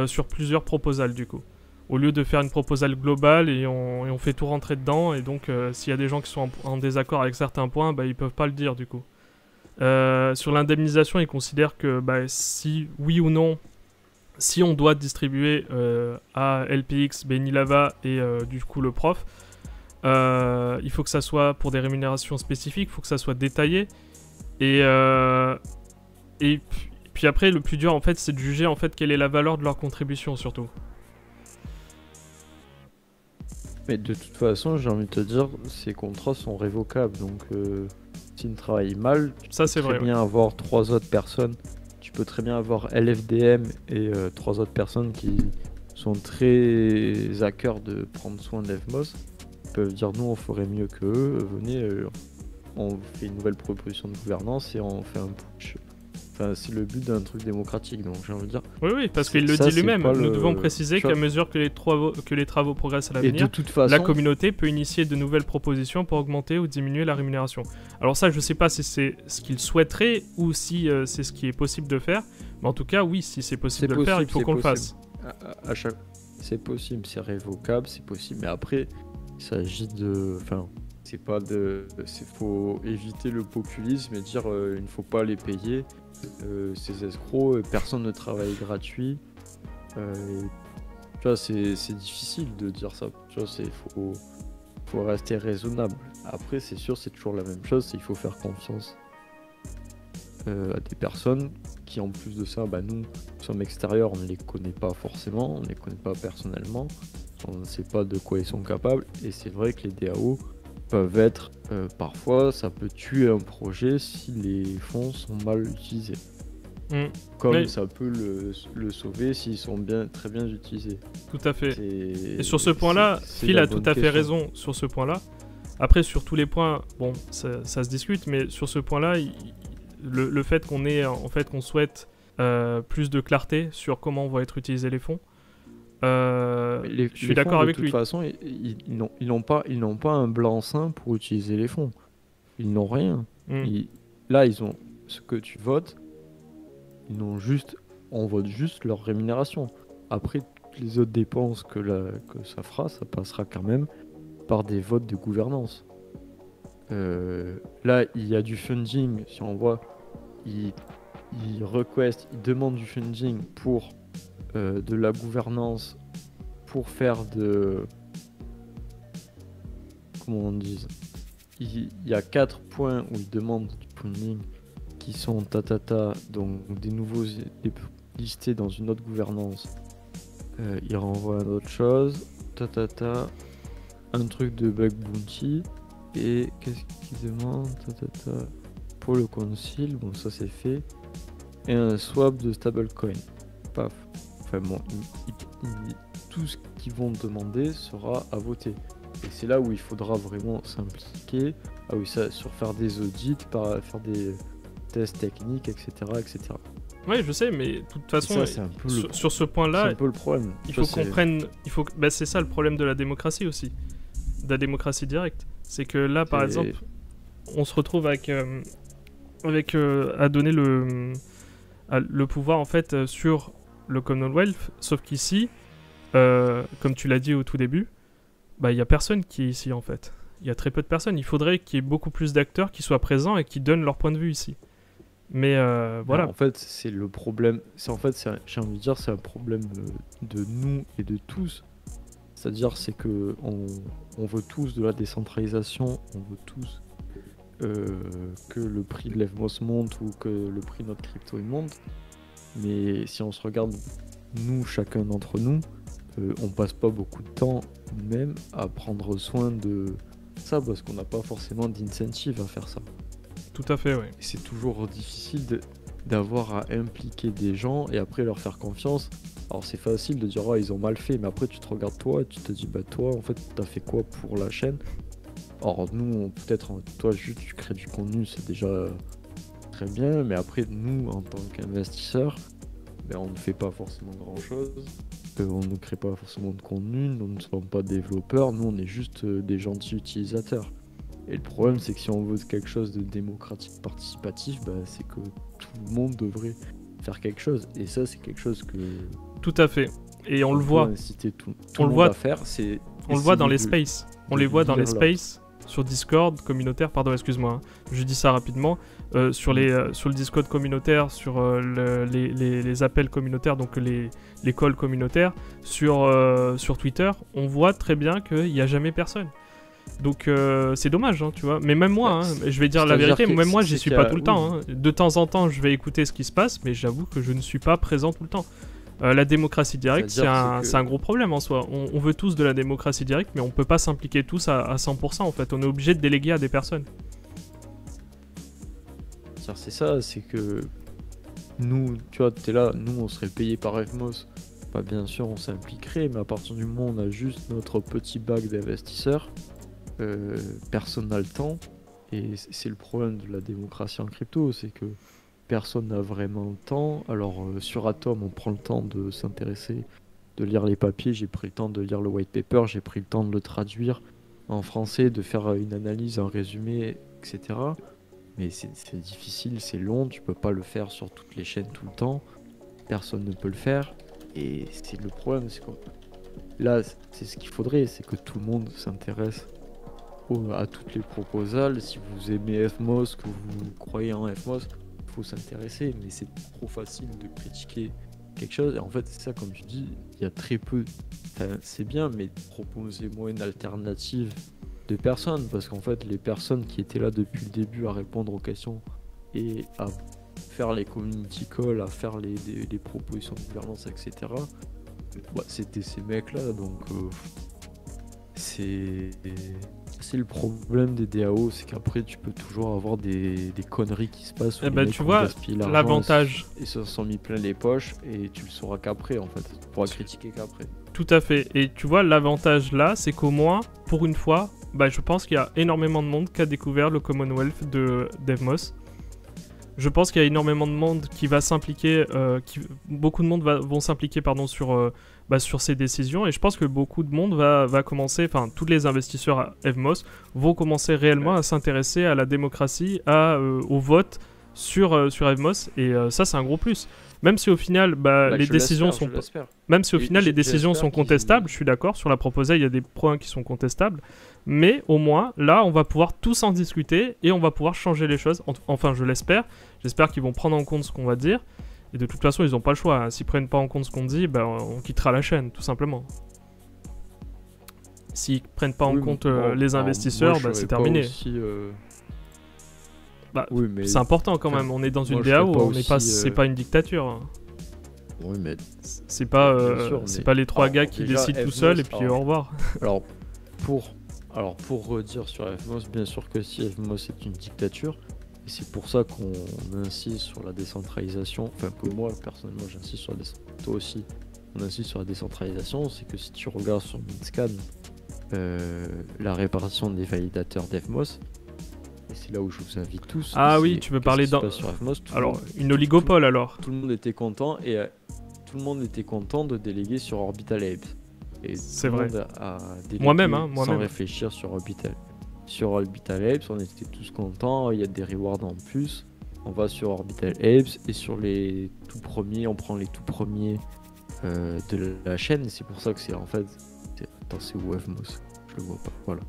sur plusieurs proposals du coup. Au lieu de faire une proposale globale et on fait tout rentrer dedans, et donc s'il y a des gens qui sont en désaccord avec certains points, bah, ils peuvent pas le dire du coup. Sur l'indemnisation, ils considèrent que bah, si oui ou non, si on doit distribuer à LPX, Benny Lava et du coup le prof, il faut que ça soit pour des rémunérations spécifiques, il faut que ça soit détaillé, et puis puis après, le plus dur, en fait, c'est de juger, en fait, quelle est la valeur de leur contribution, surtout. Mais de toute façon, j'ai envie de te dire, ces contrats sont révocables. Donc, s'ils travaillent mal, Ça, c'est vrai, très bien avoir 3 autres personnes. Tu peux très bien avoir LFDM et 3 autres personnes qui sont très à cœur de prendre soin d'Evmos. Ils peuvent dire nous on ferait mieux qu'eux, venez, on fait une nouvelle proposition de gouvernance et on fait un putsch. Enfin, c'est le but d'un truc démocratique, donc j'ai envie de dire. Oui, parce qu'il le Ça, dit c'est lui-même. pas Nous le- devons préciser tu vois. qu'à mesure que les travaux progressent à Et de l'avenir, toute façon, la communauté peut initier de nouvelles propositions pour augmenter ou diminuer la rémunération. Alors ça, je sais pas si c'est ce qu'il souhaiterait ou si c'est ce qui est possible de faire. Mais en tout cas, oui, si c'est possible C'est de le faire, il possible, faut c'est qu'on le possible. fasse. à chaque... c'est possible, c'est révocable, c'est possible, mais après, il s'agit de... Enfin, c'est pas de... faut éviter le populisme et dire il ne faut pas les payer, ces escrocs, personne ne travaille gratuit. Tu vois, c'est difficile de dire ça. Tu vois, faut rester raisonnable. Après, c'est sûr, c'est toujours la même chose, c'est qu'il faut faire confiance à des personnes qui, en plus de ça, bah, nous sommes extérieurs, on ne les connaît pas forcément, on ne les connaît pas personnellement, on ne sait pas de quoi ils sont capables, et c'est vrai que les DAO peuvent être, parfois, ça peut tuer un projet si les fonds sont mal utilisés. Mm. Comme Oui. ça peut le sauver s'ils sont très bien utilisés. Tout à fait. Et Et sur ce point-là, Phil a tout à fait raison sur ce point-là. Après, sur tous les points, bon, ça se discute, mais sur ce point-là, le fait qu'on ait, en fait, qu'on souhaite plus de clarté sur comment vont être utilisés les fonds, je suis d'accord avec lui. De toute façon, ils n'ont pas un blanc-seing pour utiliser les fonds. Ils n'ont rien. Mm. Là, ils ont ce que tu votes. On vote juste leur rémunération. Après, toutes les autres dépenses que ça fera, ça passera quand même par des votes de gouvernance. Là, il y a du funding. Si on voit, ils demandent du funding pour de la gouvernance, pour faire de... Comment on dit ? Il y a 4 points où ils demandent du funding qui sont donc des nouveaux listés dans une autre gouvernance. Ils renvoient à d'autres choses. Un truc de bug bounty. Et qu'est-ce qu'ils demandent pour le concile, bon ça c'est fait. Et un swap de stablecoin. Paf. Enfin bon, tout ce qu'ils vont demander sera à voter. Et c'est là où il faudra vraiment s'impliquer. Ah oui, ça, sur faire des audits, faire des tests techniques, etc. etc. Oui, je sais, mais de toute façon, ça, c'est un peu sur ce c'est point-là, un peu le problème. il faut qu'on prenne... Bah, c'est ça le problème de la démocratie aussi. De la démocratie directe. C'est que là, par exemple, on se retrouve à donner le pouvoir, en fait, sur le Commonwealth, sauf qu'ici, comme tu l'as dit au tout début, bah, il n'y a personne qui est ici, en fait. Il y a très peu de personnes. Il faudrait qu'il y ait beaucoup plus d'acteurs qui soient présents et qui donnent leur point de vue ici. Mais voilà. En fait, c'est le problème. J'ai envie de dire, c'est un problème de nous et de tous. C'est-à-dire, c'est que on veut tous de la décentralisation, on veut tous que le prix de l'Evmos monte ou que le prix de notre crypto il monte. Mais si on se regarde, nous, chacun d'entre nous, on passe pas beaucoup de temps même à prendre soin de ça parce qu'on n'a pas forcément d'incentive à faire ça. Tout à fait, oui. Et c'est toujours difficile d'avoir à impliquer des gens et après leur faire confiance. Alors c'est facile de dire oh ils ont mal fait, mais après tu te regardes toi et tu te dis bah toi en fait t'as fait quoi pour la chaîne. Or nous peut-être toi juste tu crées du contenu, c'est déjà très bien, mais après nous en tant qu'investisseurs ben, on ne fait pas forcément grand chose, on ne crée pas forcément de contenu, nous ne sommes pas développeurs, nous on est juste des gentils utilisateurs. Et le problème c'est que si on veut quelque chose de démocratique participatif, bah, c'est que tout le monde devrait faire quelque chose, et ça c'est quelque chose que tout à fait. Et on le voit. Inciter tout On le le monde voit. à faire, c'est On le voit dans les essayer spaces. On les voit dans les spaces sur Discord communautaire. Pardon, excuse-moi. Hein. Je dis ça rapidement. Sur le Discord communautaire, sur les appels communautaires, donc les calls communautaires, sur Twitter, on voit très bien qu'il n'y a jamais personne. Donc c'est dommage, hein, tu vois. Mais même moi, hein, je vais dire la c'est-à-dire vérité, que même moi c'est j'y suis qu'il y pas a- tout le temps. Hein. De temps en temps, je vais écouter ce qui se passe, mais j'avoue que je ne suis pas présent tout le temps. La démocratie directe, C'est-à-dire c'est un gros problème en soi. On veut tous de la démocratie directe, mais on peut pas s'impliquer tous à 100% en fait. On est obligé de déléguer à des personnes. C'est ça, c'est que nous, tu vois, t'es là, nous on serait payé par FMOS. Bah, bien sûr, on s'impliquerait, mais à partir du moment où on a juste notre petit bac d'investisseurs, personne n'a le temps. Et c'est le problème de la démocratie en crypto, c'est que personne n'a vraiment le temps. Alors, sur Atom, on prend le temps de s'intéresser, de lire les papiers. J'ai pris le temps de lire le white paper, j'ai pris le temps de le traduire en français, de faire une analyse, un résumé, etc. Mais c'est difficile, c'est long, tu peux pas le faire sur toutes les chaînes tout le temps. Personne ne peut le faire. Et c'est le problème, c'est que là, c'est ce qu'il faudrait, c'est que tout le monde s'intéresse à toutes les proposals. Si vous aimez FMOS, que vous croyez en FMOS, il faut s'intéresser. Mais c'est trop facile de critiquer quelque chose. Et en fait, c'est ça, comme tu dis, il y a très peu. Enfin, c'est bien, mais proposez-moi une alternative de personnes. Parce qu'en fait, les personnes qui étaient là depuis le début à répondre aux questions et à faire les community calls, à faire les propositions de gouvernance, etc. Bah, c'était ces mecs-là, donc c'est le problème des DAO, c'est qu'après tu peux toujours avoir des conneries qui se passent. Eh ben, tu vois, l'avantage. Ils se sont mis plein les poches et tu le sauras qu'après en fait. Tu pourras critiquer qu'après. Tout à fait. Et tu vois, l'avantage là, c'est qu'au moins, pour une fois, bah, je pense qu'il y a énormément de monde qui a découvert le Commonwealth de DevMoss. Je pense qu'il y a énormément de monde qui va s'impliquer, beaucoup de monde vont s'impliquer sur ces décisions, et je pense que beaucoup de monde va commencer, enfin tous les investisseurs à EVMOS vont commencer réellement à s'intéresser à la démocratie, au vote sur EVMOS, et ça c'est un gros plus. Même si au final les décisions sont les décisions sont contestables, je suis d'accord, sur la proposée il y a des points qui sont contestables, mais au moins là on va pouvoir tous en discuter et on va pouvoir changer les choses, enfin je l'espère. J'espère qu'ils vont prendre en compte ce qu'on va dire, et de toute façon ils n'ont pas le choix, hein. S'ils prennent pas en compte ce qu'on dit, on quittera la chaîne tout simplement. S'ils prennent pas en compte les investisseurs, c'est terminé. Oui, mais c'est important quand même, on est dans une DAO, c'est pas une dictature. Hein. Oui, mais c'est pas, c'est pas les trois gars qui décident tout seuls et puis au revoir. Alors pour redire sur FMOS, bien sûr que si FMOS est une dictature, et c'est pour ça qu'on insiste sur la décentralisation, enfin que moi personnellement j'insiste sur toi aussi, on insiste sur la décentralisation, c'est que si tu regardes sur Mintscan la répartition des validateurs d'FMOS, et c'est là où je vous invite tous. Ah oui, tu veux parler d'un... Alors, une oligopole alors. Tout le monde était content et tout le monde était content de déléguer sur Orbital Labs. Et c'est vrai. Moi-même, sans réfléchir sur Orbital. Sur Orbital Labs, on était tous contents, il y a des rewards en plus. On va sur Orbital Labs et sur les tout premiers, on prend les tout premiers de la chaîne. Et c'est pour ça que c'est en fait... Attends, c'est où FMOS? Je le vois pas, voilà.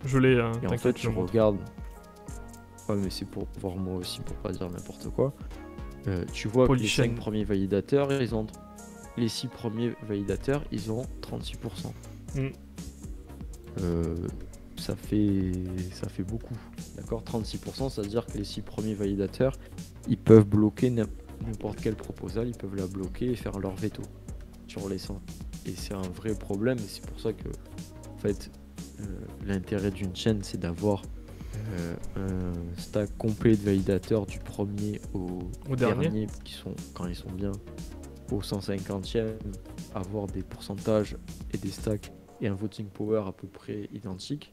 Je l'ai... et en fait, je regarde... Ouais, mais c'est pour voir moi aussi, pour pas dire n'importe quoi. Tu vois que les 5 premiers validateurs, ils ont... Les 6 premiers validateurs, ils ont 36%. Ça fait beaucoup. D'accord, 36%, ça veut dire que les 6 premiers validateurs, ils peuvent bloquer n'importe quelle proposal, ils peuvent la bloquer et faire leur veto sur les 100. Et c'est un vrai problème, et c'est pour ça que, en fait, l'intérêt d'une chaîne, c'est d'avoir un stack complet de validateurs du premier au dernier, qui sont, quand ils sont bien, au 150e, avoir des pourcentages et des stacks et un voting power à peu près identique,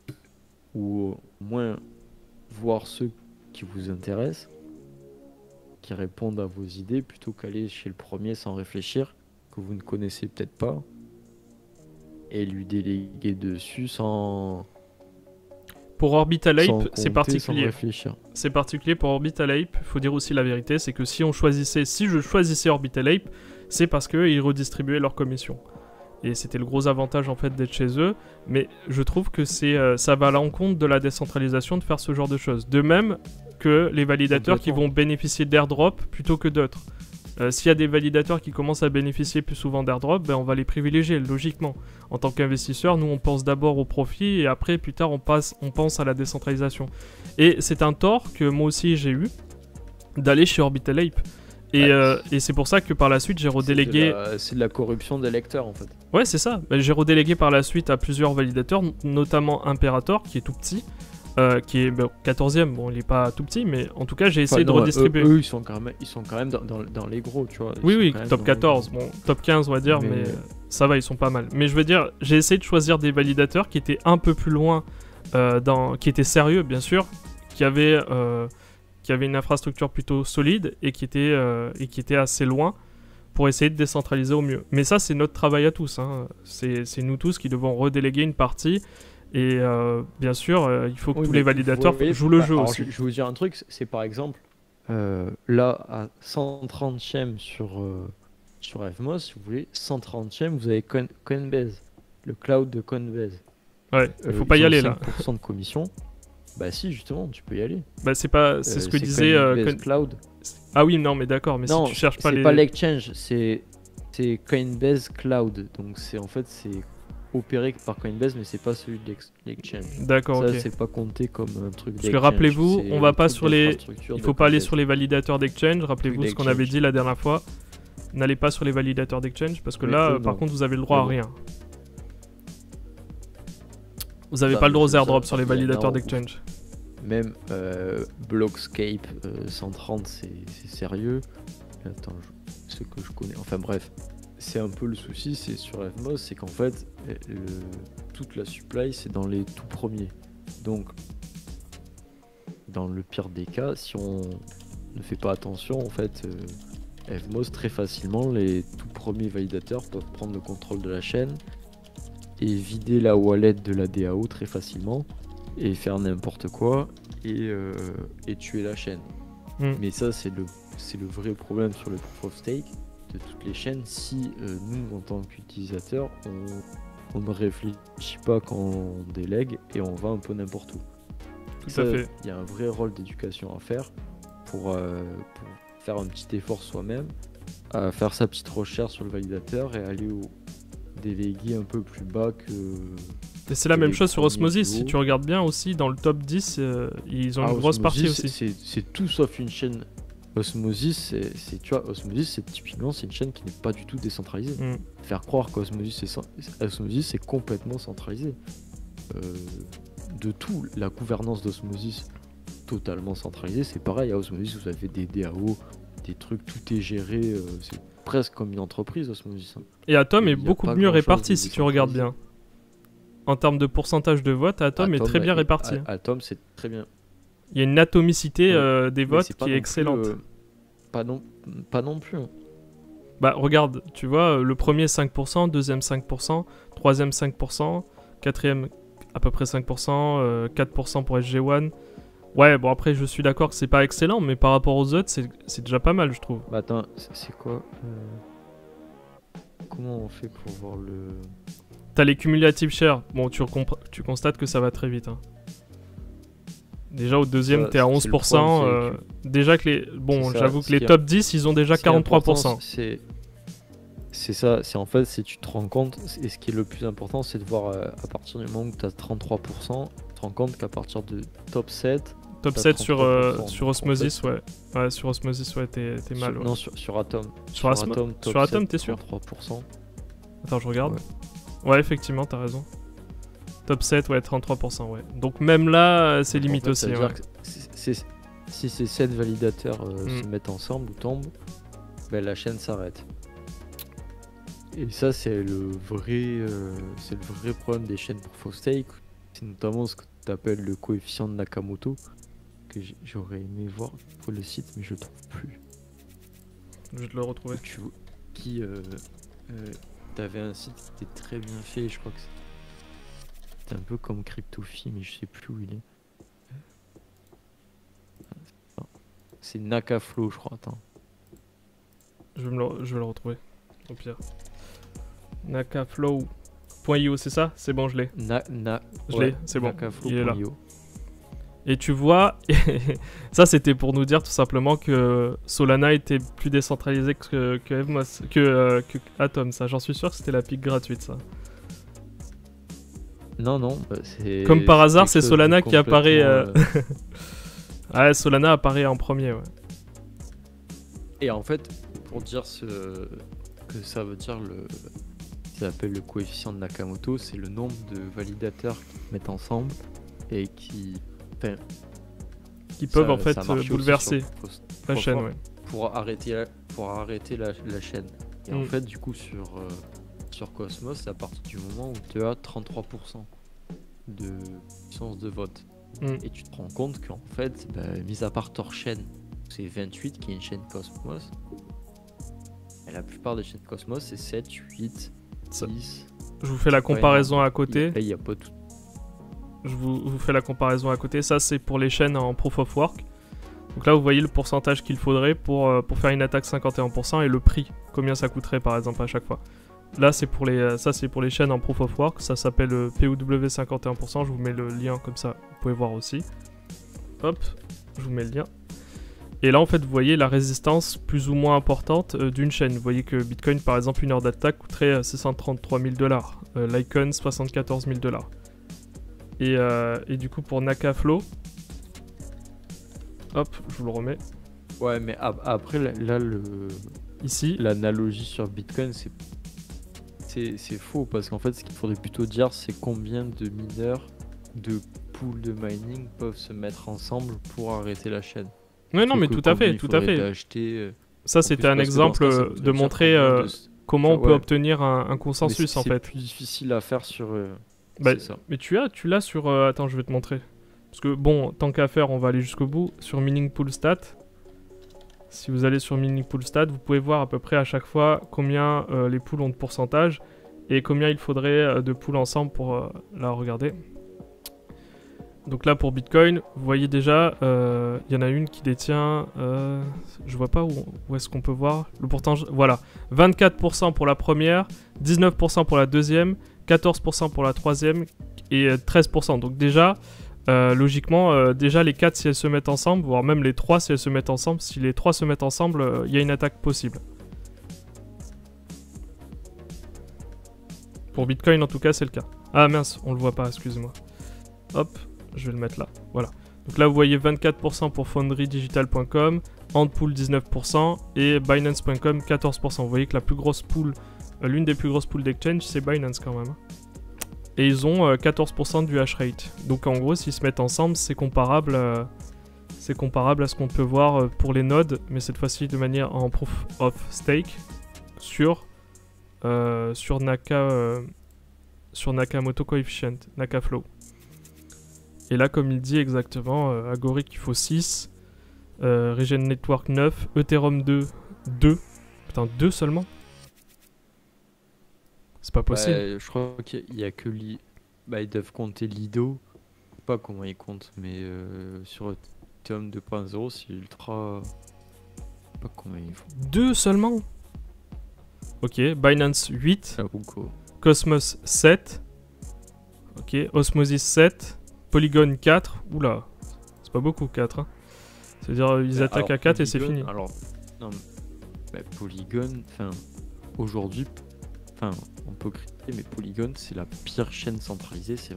ou au moins voir ceux qui vous intéressent, qui répondent à vos idées, plutôt qu'aller chez le premier sans réfléchir, que vous ne connaissez peut-être pas, et lui déléguer dessus sans... Pour Orbital Ape, c'est particulier. C'est particulier pour Orbital Ape. Il faut dire aussi la vérité, c'est que si je choisissais Orbital Ape, c'est parce qu'ils redistribuaient leur commission. Et c'était le gros avantage en fait d'être chez eux. Mais je trouve que ça va à l'encontre de la décentralisation de faire ce genre de choses. De même que les validateurs qui vont bénéficier d'airdrop plutôt que d'autres. S'il y a des validateurs qui commencent à bénéficier plus souvent d'airdrop, ben on va les privilégier, logiquement. En tant qu'investisseur, nous on pense d'abord au profit et après, plus tard, on pense à la décentralisation. Et c'est un tort que moi aussi j'ai eu d'aller chez Orbital Ape. Et c'est pour ça que par la suite, j'ai redélégué... C'est de la corruption des lecteurs, en fait. Ouais, c'est ça. Ben, j'ai redélégué par la suite à plusieurs validateurs, notamment Imperator, qui est tout petit. Qui est 14ème, bon il est pas tout petit, mais en tout cas j'ai essayé de redistribuer. Eux ils sont quand même dans les gros, tu vois. Oui, top 14, bon top 15 on va dire, mais ça va, ils sont pas mal. Mais je veux dire, j'ai essayé de choisir des validateurs qui étaient un peu plus loin, qui étaient sérieux bien sûr, qui avaient une infrastructure plutôt solide et qui étaient assez loin pour essayer de décentraliser au mieux. Mais ça c'est notre travail à tous, hein. C'est nous tous qui devons redéléguer une partie. Et bien sûr, il faut que tous les validateurs jouent le jeu aussi. Je vais vous dire un truc, c'est par exemple, là, à 130ème sur FMOS, si vous voulez, 130ème, vous avez Coinbase, le cloud de Coinbase. Ouais, il faut pas y aller là. 5% de commission. Bah si, justement, tu peux y aller. Bah c'est ce que disait Cloud. Ah oui, non, mais d'accord, mais non, si tu cherches pas c'est pas l'exchange, c'est Coinbase Cloud. Donc c'est opéré par Coinbase, mais c'est pas celui de l'exchange. D'accord, ok. Ça, c'est pas compté comme un truc d'exchange. Parce que rappelez-vous, on va pas sur les... Il faut pas aller sur les validateurs d'exchange. Rappelez-vous ce qu'on avait dit la dernière fois. N'allez pas sur les validateurs d'exchange, parce que là, par contre, vous avez le droit à rien. Vous avez pas le droit aux airdrops sur les validateurs d'exchange. Même Blockscape 130, c'est sérieux. Attends, ce que je connais... Enfin bref. C'est un peu le souci, c'est sur FMOS, c'est qu'en fait, toute la supply, c'est dans les tout premiers. Donc, dans le pire des cas, si on ne fait pas attention, en fait, FMOS, très facilement, les tout premiers validateurs peuvent prendre le contrôle de la chaîne et vider la wallet de la DAO très facilement et faire n'importe quoi et tuer la chaîne. Mais ça, c'est le vrai problème sur le Proof of Stake de toutes les chaînes. Si nous en tant qu'utilisateurs on ne réfléchit pas quand on délègue et on va un peu n'importe où. Tout à fait. Il y a un vrai rôle d'éducation à faire pour faire un petit effort soi-même, à faire sa petite recherche sur le validateur et aller déléguer un peu plus bas que... Et c'est la même chose sur Osmosis, si tu regardes bien aussi, dans le top 10, ils ont une grosse partie aussi. C'est tout sauf une chaîne... Osmosis, tu vois, Osmosis, c'est typiquement une chaîne qui n'est pas du tout décentralisée. Faire croire qu'Osmosis c'est complètement centralisé. De tout, la gouvernance d'Osmosis totalement centralisée, c'est pareil. À Osmosis, vous avez des DAO, des trucs, tout est géré. C'est presque comme une entreprise, Osmosis. Et Atom est beaucoup mieux réparti si tu regardes bien. En termes de pourcentage de vote, Atom est très bien réparti. Atom, c'est très bien. Il y a une atomicité des votes qui est excellente. Pas non plus. Hein. Bah regarde, tu vois, le premier 5%, deuxième 5%, troisième 5%, quatrième à peu près 5%, 4% pour SG1. Ouais, bon après je suis d'accord que c'est pas excellent, mais par rapport aux autres, c'est déjà pas mal, je trouve. Bah attends, c'est quoi Comment on fait pour voir le... T'as les cumulative shares. Bon, tu constates que ça va très vite. Hein. Déjà au deuxième, t'es à 11%. Déjà que les... Bon, j'avoue que les top 10, ils ont déjà 43%. C'est ça, c'est en fait, si tu te rends compte, et ce qui est le plus important, c'est de voir à partir du moment où tu as 33%, tu te rends compte qu'à partir de top 7... Top 7 sur Osmosis, ouais. Ouais, sur Osmosis, ouais, t'es mal. Ouais. Non, sur Atom. Sur Atom, t'es sûr? 33%. Attends, je regarde. Ouais, effectivement, t'as raison. Top 7, ouais, 33%, ouais. Donc même là, c'est limite en fait, aussi, ouais. Si ces 7 validateurs se mettent ensemble ou tombent, ben, la chaîne s'arrête. Et ça, c'est le vrai problème des chaînes Proof of Stake. C'est notamment ce que tu appelles le coefficient de Nakamoto, que j'aurais aimé voir pour le site, mais je le trouve plus. Je vais te le retrouver. T'avais un site qui était très bien fait, je crois que c'était un peu comme CryptoPhi, mais je sais plus où il est. C'est Nakaflow, je crois. Attends. Je vais le retrouver, au pire. Nakaflow.io, c'est ça? C'est bon, je l'ai. Je l'ai, c'est bon. Il est là. Et tu vois, ça c'était pour nous dire tout simplement que Solana était plus décentralisé que Evmos, que Atom. Ça, j'en suis sûr que c'était la pique gratuite, ça. Non, non, c'est... Comme par hasard, c'est quelque chose Solana de qui apparaît. complètement, Ouais, Solana apparaît en premier, ouais. Et en fait, pour dire que ça veut dire ça s'appelle le coefficient de Nakamoto, c'est le nombre de validateurs qui se mettent ensemble et qui... Enfin, Qui peuvent ça- en fait ça marche aussi bouleverser sur la Pro- chaîne, Pro- ouais. pour arrêter la chaîne. Et en Mm. fait, du coup, sur Cosmos, c'est à partir du moment où tu as 33% de puissance de vote. Mm. Et tu te rends compte qu'en fait, mis à part Torchain, c'est 28 qui est une chaîne Cosmos. Et la plupart des chaînes Cosmos, c'est 7, 8, Ça- 10. Je vous fais la comparaison à côté. Il y a pas tout. Je vous fais la comparaison à côté. Ça, c'est pour les chaînes en Proof of Work. Donc là, vous voyez le pourcentage qu'il faudrait pour faire une attaque 51% et le prix. Combien ça coûterait, par exemple, à chaque fois. Là, c'est pour les chaînes en Proof of Work. Ça s'appelle POW 51%. Je vous mets le lien comme ça. Vous pouvez voir aussi. Hop, je vous mets le lien. Et là, en fait, vous voyez la résistance plus ou moins importante d'une chaîne. Vous voyez que Bitcoin, par exemple, une heure d'attaque coûterait 633 000 $. L'Icon, 74 000 $. Et du coup, pour Nakaflow, hop, je vous le remets. Ouais, mais après, là, Ici, l'analogie sur Bitcoin, c'est faux parce qu'en fait, ce qu'il faudrait plutôt dire, c'est combien de mineurs de pools de mining peuvent se mettre ensemble pour arrêter la chaîne. ouais, non, mais Que tout à combien fait, il tout à faudrait fait. d'acheter, Ça, en c'était plus, un parce que dans ce exemple cas, ça voudrait de dire montrer combien de- comment on peut ouais. obtenir un Mais consensus, en c'est fait. plus difficile à faire sur. Bah, c'est ça. mais tu l'as sur... attends, je vais te montrer. Parce que, bon, tant qu'à faire, on va aller jusqu'au bout. Sur Mining Pool Stat, si vous allez sur Mining Pool Stat, vous pouvez voir à peu près à chaque fois combien les pools ont de pourcentage et combien il faudrait de pools ensemble pour... là, regardez. Donc là, pour Bitcoin, vous voyez déjà, il y en a une qui détient... je vois pas où est-ce qu'on peut voir le pourcentage. Voilà, 24% pour la première, 19% pour la deuxième, 14% pour la troisième et 13%. Donc déjà, logiquement, déjà les 4 si elles se mettent ensemble, voire même les 3 si elles se mettent ensemble, si les 3 se mettent ensemble, il y a une attaque possible. Pour Bitcoin en tout cas c'est le cas. Ah mince, on le voit pas, excusez-moi. Hop, je vais le mettre là, voilà. Donc là vous voyez 24% pour foundrydigital.com, Antpool 19% et Binance.com 14%. Vous voyez que la plus grosse pool, l'une des plus grosses pools d'exchange c'est Binance quand même. Et ils ont 14% du hash rate. Donc en gros, s'ils se mettent ensemble, c'est comparable à ce qu'on peut voir pour les nodes, mais cette fois-ci de manière en proof of stake sur Nakamoto Coefficient, Nakaflow. Et là, comme il dit exactement, Agoric il faut 6, Regen Network 9, Ethereum 2, 2. Putain, 2 seulement? C'est pas possible. Je crois qu'il y a que ils doivent compter Lido. Je sais pas comment ils comptent, mais sur Ethereum 2.0, c'est ultra. Je sais pas comment ils font. 2 seulement? Ok, Binance 8, J'avoue que- Cosmos 7, ok, Osmosis 7, Polygon 4, oula, c'est pas beaucoup 4, hein. C'est-à-dire ils attaquent Alors, à 4 et c'est Polygon, fini. Alors, non, mais Polygon, aujourd'hui, on peut critiquer, mais Polygon, c'est la pire chaîne centralisée, c'est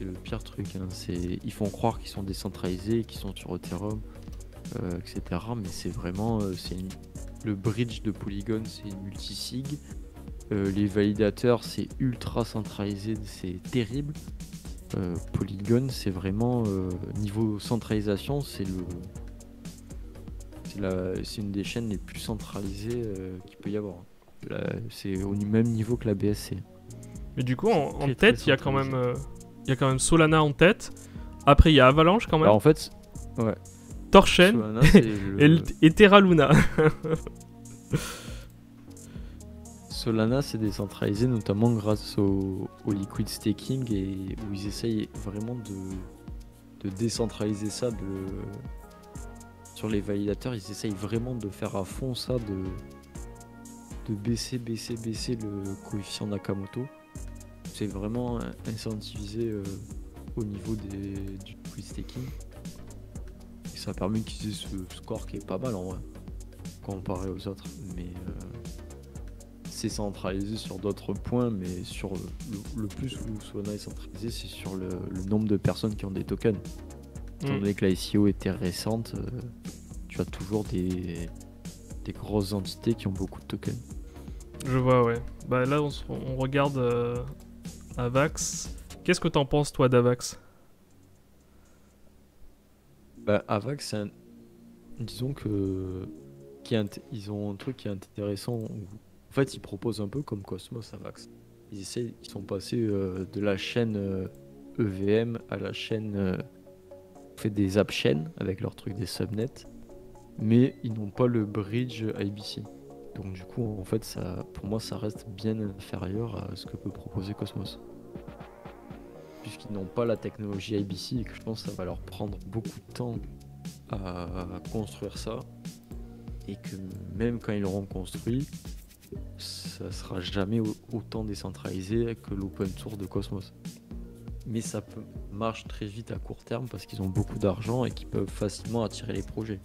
le pire truc. Hein. Ils font croire qu'ils sont décentralisés, qu'ils sont sur Ethereum, etc. Mais c'est vraiment, le bridge de Polygon, c'est une multisig. Les validateurs, c'est ultra centralisé, c'est terrible. Polygon, c'est vraiment niveau centralisation, c'est une des chaînes les plus centralisées qu'il peut y avoir. Là, c'est au même niveau que la BSC. Mais du coup, en très, tête, très il y a quand même Solana en tête. Après, il y a Avalanche quand même. Alors en fait, ouais. Torchain Solana, c'est le- et Terra Luna. Solana, c'est décentralisé notamment grâce au liquid staking et où ils essayent vraiment de décentraliser ça. Sur les validateurs, ils essayent vraiment de faire à fond ça, de baisser le coefficient Nakamoto. C'est vraiment incentivisé au niveau du free staking. Et ça a permis qu'ils aient ce score qui est pas mal en vrai, comparé aux autres. Mais c'est centralisé sur d'autres points, mais sur le plus où Solana est centralisé, c'est sur le nombre de personnes qui ont des tokens. Étant donné que la SEO était récente, tu as toujours des grosses entités qui ont beaucoup de tokens. Je vois, ouais. Bah là, on regarde Avax. Qu'est-ce que t'en penses, toi, d'Avax? Bah, Avax, c'est disons que ils ont un truc qui est intéressant. En fait, ils proposent un peu comme Cosmos Avax. Ils sont passés de la chaîne EVM à la chaîne fait des app chaînes avec leur truc des subnets, mais ils n'ont pas le bridge IBC. Donc du coup, en fait, pour moi, ça reste bien inférieur à ce que peut proposer Cosmos. Puisqu'ils n'ont pas la technologie IBC et que je pense que ça va leur prendre beaucoup de temps à construire ça. Et que même quand ils l'auront construit, ça sera jamais autant décentralisé que l'open source de Cosmos. Mais ça marche très vite à court terme parce qu'ils ont beaucoup d'argent et qu'ils peuvent facilement attirer les projets.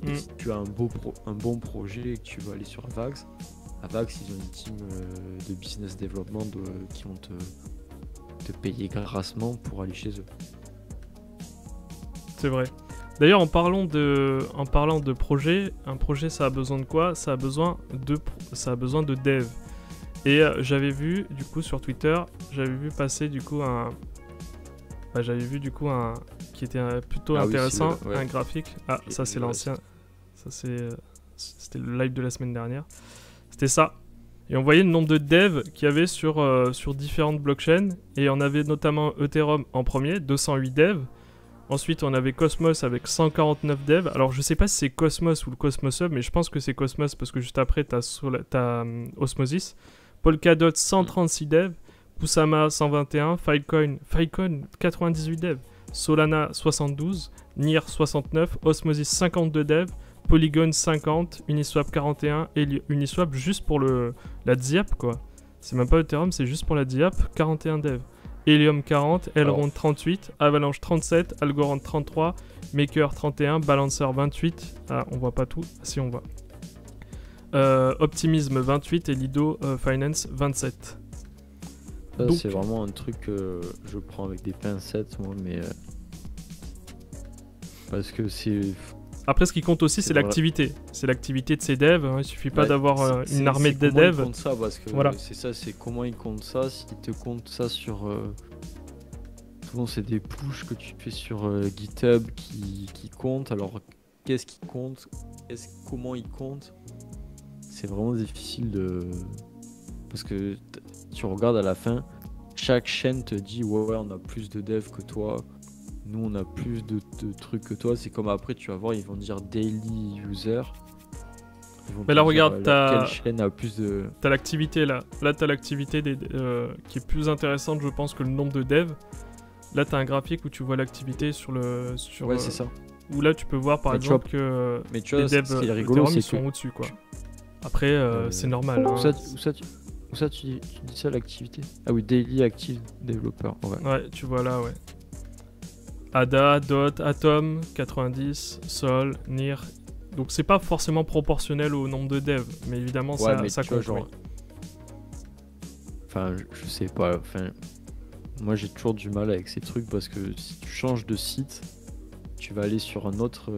Et si tu as un bon projet et que tu veux aller sur Avax, ils ont une team de business development qui vont te payer grassement pour aller chez eux. C'est vrai. D'ailleurs, en parlant de projet, un projet, ça a besoin de quoi? Ça a besoin de dev. Et j'avais vu, du coup, sur Twitter, passer, du coup, qui était plutôt intéressant, ouais. un graphique. Ah, ça, c'est l'ancien. Ça, c'était le live de la semaine dernière. C'était ça. Et on voyait le nombre de devs qu'il y avait sur différentes blockchains. Et on avait notamment Ethereum en premier, 208 devs. Ensuite, on avait Cosmos avec 149 devs. Alors, je sais pas si c'est Cosmos ou le Cosmos Hub, mais je pense que c'est Cosmos parce que juste après, t'as Osmosis. Polkadot, 136 devs. Kusama, 121. Filecoin, 98 devs. Solana, 72. NIR, 69. Osmosis, 52 devs. Polygon, 50. Uniswap, 41. Et Uniswap, juste pour la DIAP, quoi. C'est même pas Ethereum, c'est juste pour la DIAP, 41 devs. Helium 40, Elrond 38, Avalanche 37, Algorand 33, Maker 31, Balancer 28. Ah, on voit pas tout. Si, on voit. Optimism 28 et Lido Finance 27. Ça, Donc, c'est vraiment un truc que je prends avec des pincettes, moi, mais. Parce que c'est. Après, ce qui compte aussi, c'est l'activité. C'est l'activité de ces devs. Hein. Il suffit pas d'avoir une armée de devs. Ils comptent ça, parce que voilà. c'est ça, c'est comment ils comptent ça. S'ils te comptent ça sur. Souvent, c'est des pushes que tu fais sur GitHub qui comptent. Alors, qu'est-ce qu'ils comptent? Comment ils comptent? C'est vraiment difficile de. Parce que tu regardes à la fin, chaque chaîne te dit ouais, on a plus de devs que toi. Nous, on a plus de trucs que toi. C'est comme après, tu vas voir, ils vont dire daily user. Mais là, regarde, quelle chaîne a plus de. T'as l'activité là. Là, t'as l'activité qui est plus intéressante, je pense, que le nombre de devs. Là, t'as un graphique où tu vois l'activité sur ouais, c'est ça. Où là, tu peux voir par exemple que mais tu vois, les devs ce qui est rigolo, Ethereum, c'est ils sont au-dessus, quoi. Après, c'est normal. Où ça, tu dis ça, l'activité? Ah oui, Daily Active Developer. Ouais, tu vois là, ouais. ADA, DOT, Atom, 90, Sol, NIR. Donc c'est pas forcément proportionnel au nombre de devs, mais évidemment ça compte. Genre... Enfin, je sais pas. Enfin, moi j'ai toujours du mal avec ces trucs parce que si tu changes de site, tu vas aller sur un autre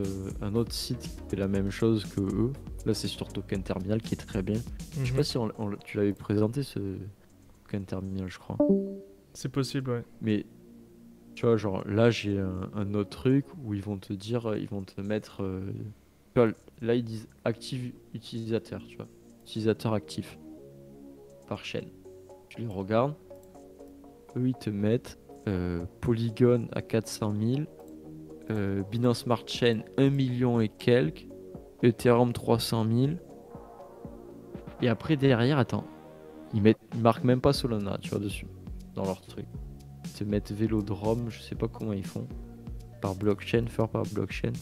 site qui fait la même chose que eux. Là c'est sur Token Terminal qui est très bien. Je sais pas si tu l'avais présenté ce Token Terminal, je crois. C'est possible, ouais. Mais tu vois, genre là j'ai un autre truc où ils vont te dire, ils vont te mettre. Tu vois, là ils disent active utilisateur, tu vois. Utilisateur actif par chaîne. Tu les regardes. Eux ils te mettent Polygon à 400 000, Binance Smart Chain 1 million et quelques, Ethereum 300 000. Et après derrière, attends, ils marquent même pas Solana, tu vois, dessus, dans leur truc. Ils te mettent Vélodrome, je sais pas comment ils font, par blockchain, faire par blockchain.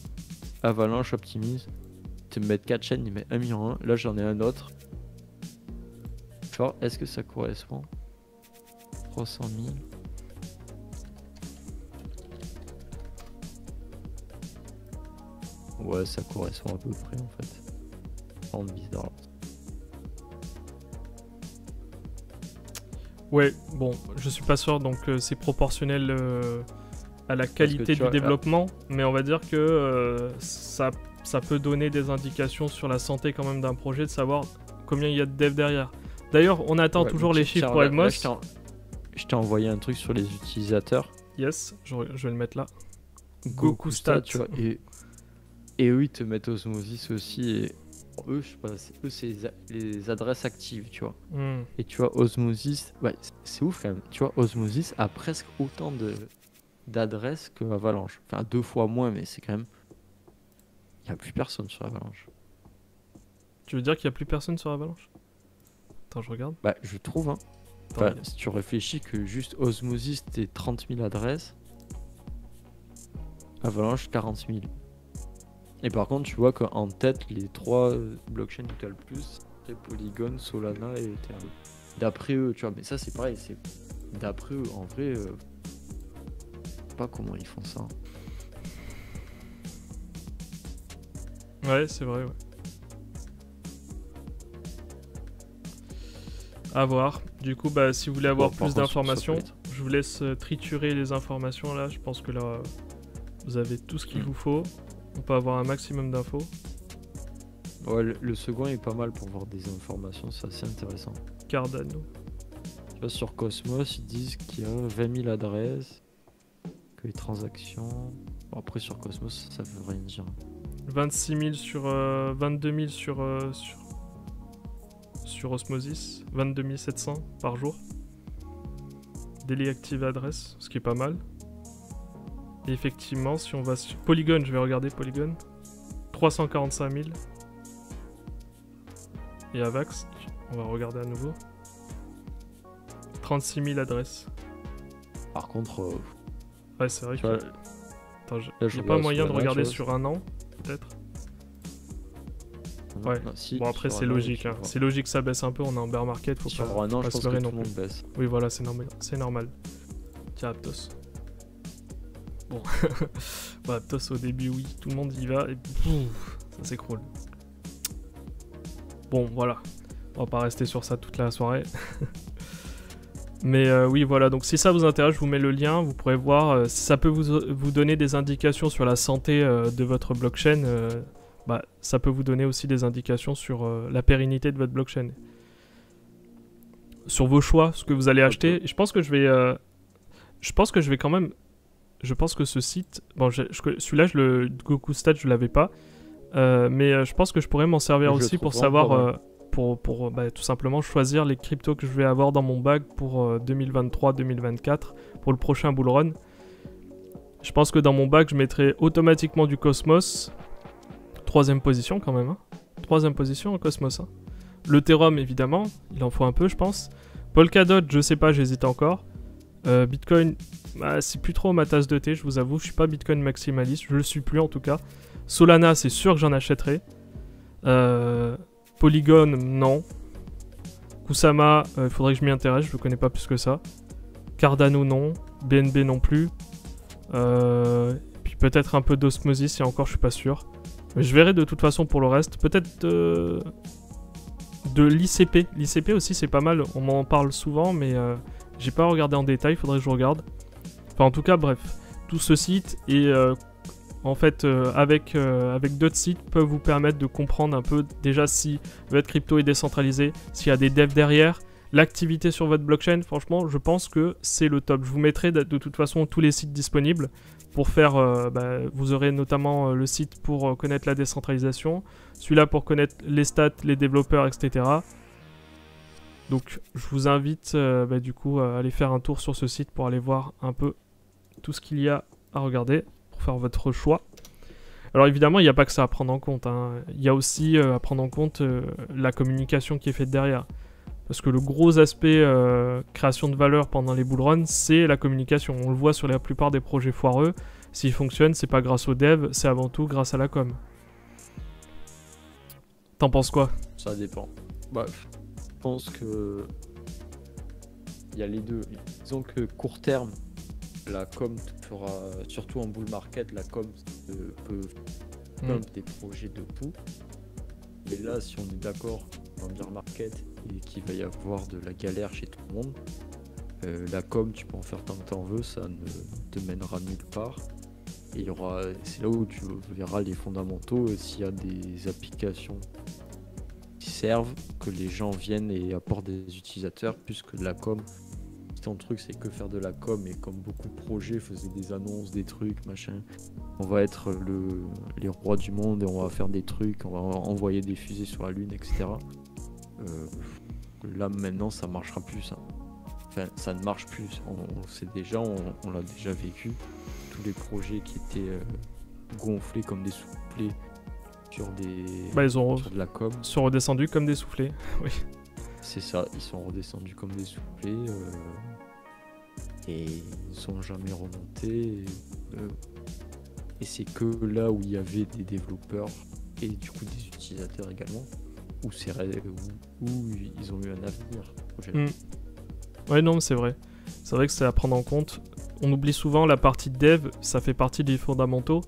Avalanche, Optimism, ils te mettent 4 chaînes, ils mettent 1 million. Là j'en ai un autre. Genre, est-ce que ça correspond? 300 000. Ouais, ça correspond à peu près en fait. En bizarre. Ouais, bon, je suis pas sûr, donc c'est proportionnel à la qualité tu du vois, développement, mais on va dire que ça peut donner des indications sur la santé quand même d'un projet, de savoir combien il y a de devs derrière. D'ailleurs, on attend Ouais, toujours mais les chiffres pour là, Evmos. je t'ai envoyé un truc sur les utilisateurs. Yes, je vais le mettre là. Goku Stat. tu vois, et eux ils te mettent Osmosis aussi. Et eux, je sais pas, c'est les adresses actives, tu vois. Hmm. Et tu vois, Osmosis, ouais, c'est ouf quand même. Tu vois, Osmosis a presque autant d'adresses que Avalanche. Enfin, 2 fois moins, mais c'est quand même. Il n'y a plus personne sur Avalanche. Tu veux dire qu'il y a plus personne sur Avalanche? Attends, je regarde. Bah, je trouve, hein. Attends, Enfin, si tu réfléchis que juste Osmosis, t'es 30 000 adresses. Avalanche, 40 000. Et par contre, tu vois qu'en tête, les 3 blockchains que tu as le plus, c'est Polygon, Solana et Ethereum. D'après eux, tu vois, mais ça c'est pareil, c'est d'après eux, en vrai, je sais pas comment ils font ça. Ouais, c'est vrai, ouais. À voir. Du coup, bah, si vous voulez avoir Bon, par plus contre, d'informations, ça peut être- je vous laisse triturer les informations là. Je pense que là, vous avez tout ce qu'il vous faut. On peut avoir un maximum d'infos. Ouais, le second est pas mal pour voir des informations, c'est assez intéressant. Cardano. Tu vois, sur Cosmos, ils disent qu'il y a 20 000 adresses, que les transactions. Bon, après, sur Cosmos, ça veut rien dire. 26 000 sur 22 000 sur Osmosis, 22 700 par jour. Daily active address, ce qui est pas mal. Et effectivement, si on va sur Polygon, je vais regarder Polygon. 345 000. Et Avax, on va regarder à nouveau. 36 000 adresses. Par contre, Ouais, c'est vrai tu que... vois, Attends, je il n'y a pas regarde moyen de Solana, regarder tu vois, sur un an, peut-être. non, Ouais. non, si, Bon, après, sur c'est un an, logique. tu hein. vois. C'est logique que ça baisse un peu, on est en bear market, faut Sur pas, un an, pas je pense se leurrer que non tout le plus. monde baisse. Oui, voilà, c'est normal. C'est normal. Tiens, Aptos. Bon. Bon, Aptos, au début, oui, tout le monde y va, et pouf, ça s'écroule. Bon, voilà. On va pas rester sur ça toute la soirée. Mais oui, voilà. Donc, si ça vous intéresse, je vous mets le lien. Vous pourrez voir si ça peut vous donner des indications sur la santé de votre blockchain. Bah, ça peut vous donner aussi des indications sur la pérennité de votre blockchain. Sur vos choix, ce que vous allez acheter. Et je pense que je vais quand même... Je pense que ce site... Bon, celui-là, le Goku Stat, je l'avais pas. Mais je pense que je pourrais m'en servir Je le aussi pour trouve vraiment savoir... pas pour tout simplement choisir les cryptos que je vais avoir dans mon bag pour 2023-2024, pour le prochain bull run. Je pense que dans mon bag, je mettrai automatiquement du Cosmos. 3ème position quand même. Hein. 3ème position en Cosmos. Hein. L'Ethereum, évidemment. Il en faut un peu, je pense. Polkadot, je sais pas, j'hésite encore. Bitcoin, bah, c'est plus trop ma tasse de thé, je vous avoue. Je suis pas Bitcoin maximaliste. Je le suis plus en tout cas. Solana, c'est sûr que j'en achèterai. Polygon, non. Kusama, il faudrait que je m'y intéresse, je le connais pas plus que ça. Cardano, non. BNB non plus. Puis peut-être un peu d'Osmosis, et encore je suis pas sûr. Mais je verrai de toute façon pour le reste. Peut-être de l'ICP. L'ICP aussi c'est pas mal, on m'en parle souvent, mais j'ai pas regardé en détail, il faudrait que je regarde. Enfin en tout cas, bref. Tout ce site et en fait, avec d'autres sites, peuvent vous permettre de comprendre un peu déjà si votre crypto est décentralisé, s'il y a des devs derrière, l'activité sur votre blockchain. Franchement, je pense que c'est le top. Je vous mettrai de toute façon tous les sites disponibles pour faire. Vous aurez notamment le site pour connaître la décentralisation, celui-là pour connaître les stats, les développeurs, etc. Donc, je vous invite du coup à aller faire un tour sur ce site pour aller voir un peu tout ce qu'il y a à regarder. Faire votre choix. Alors évidemment, il n'y a pas que ça à prendre en compte. Hein. Il y a aussi à prendre en compte la communication qui est faite derrière. Parce que le gros aspect création de valeur pendant les bull runs, c'est la communication. On le voit sur la plupart des projets foireux. S'ils fonctionnent, c'est pas grâce aux devs, c'est avant tout grâce à la com. T'en penses quoi? Ça dépend. Bah, je pense que il y a les deux. Disons que court terme, la com fera, surtout en bull market, la com peut pump des projets de pou. Et là, si on est d'accord en bear market et qu'il va y avoir de la galère chez tout le monde, la com, tu peux en faire tant que tu en veux, ça ne te mènera nulle part. Et c'est là où tu verras les fondamentaux, s'il y a des applications qui servent, que les gens viennent et apportent des utilisateurs, plus que de la com. Si ton truc c'est que faire de la com, et comme beaucoup de projets faisaient des annonces, des trucs, machin, on va être les rois du monde et on va faire des trucs, on va envoyer des fusées sur la lune, etc. Là maintenant ça marchera plus, ça. Enfin, ça ne marche plus, on sait déjà, on l'a déjà vécu. Tous les projets qui étaient gonflés comme des soufflets sur sur de la com. Ils sont redescendus comme des soufflets. Oui. C'est ça, ils sont redescendus comme des soufflets et ils sont jamais remontés. Et c'est que là où il y avait des développeurs et du coup des utilisateurs également, où ils ont eu un avenir. Ouais, non, mais c'est vrai. C'est vrai que c'est à prendre en compte. On oublie souvent la partie dev, ça fait partie des fondamentaux.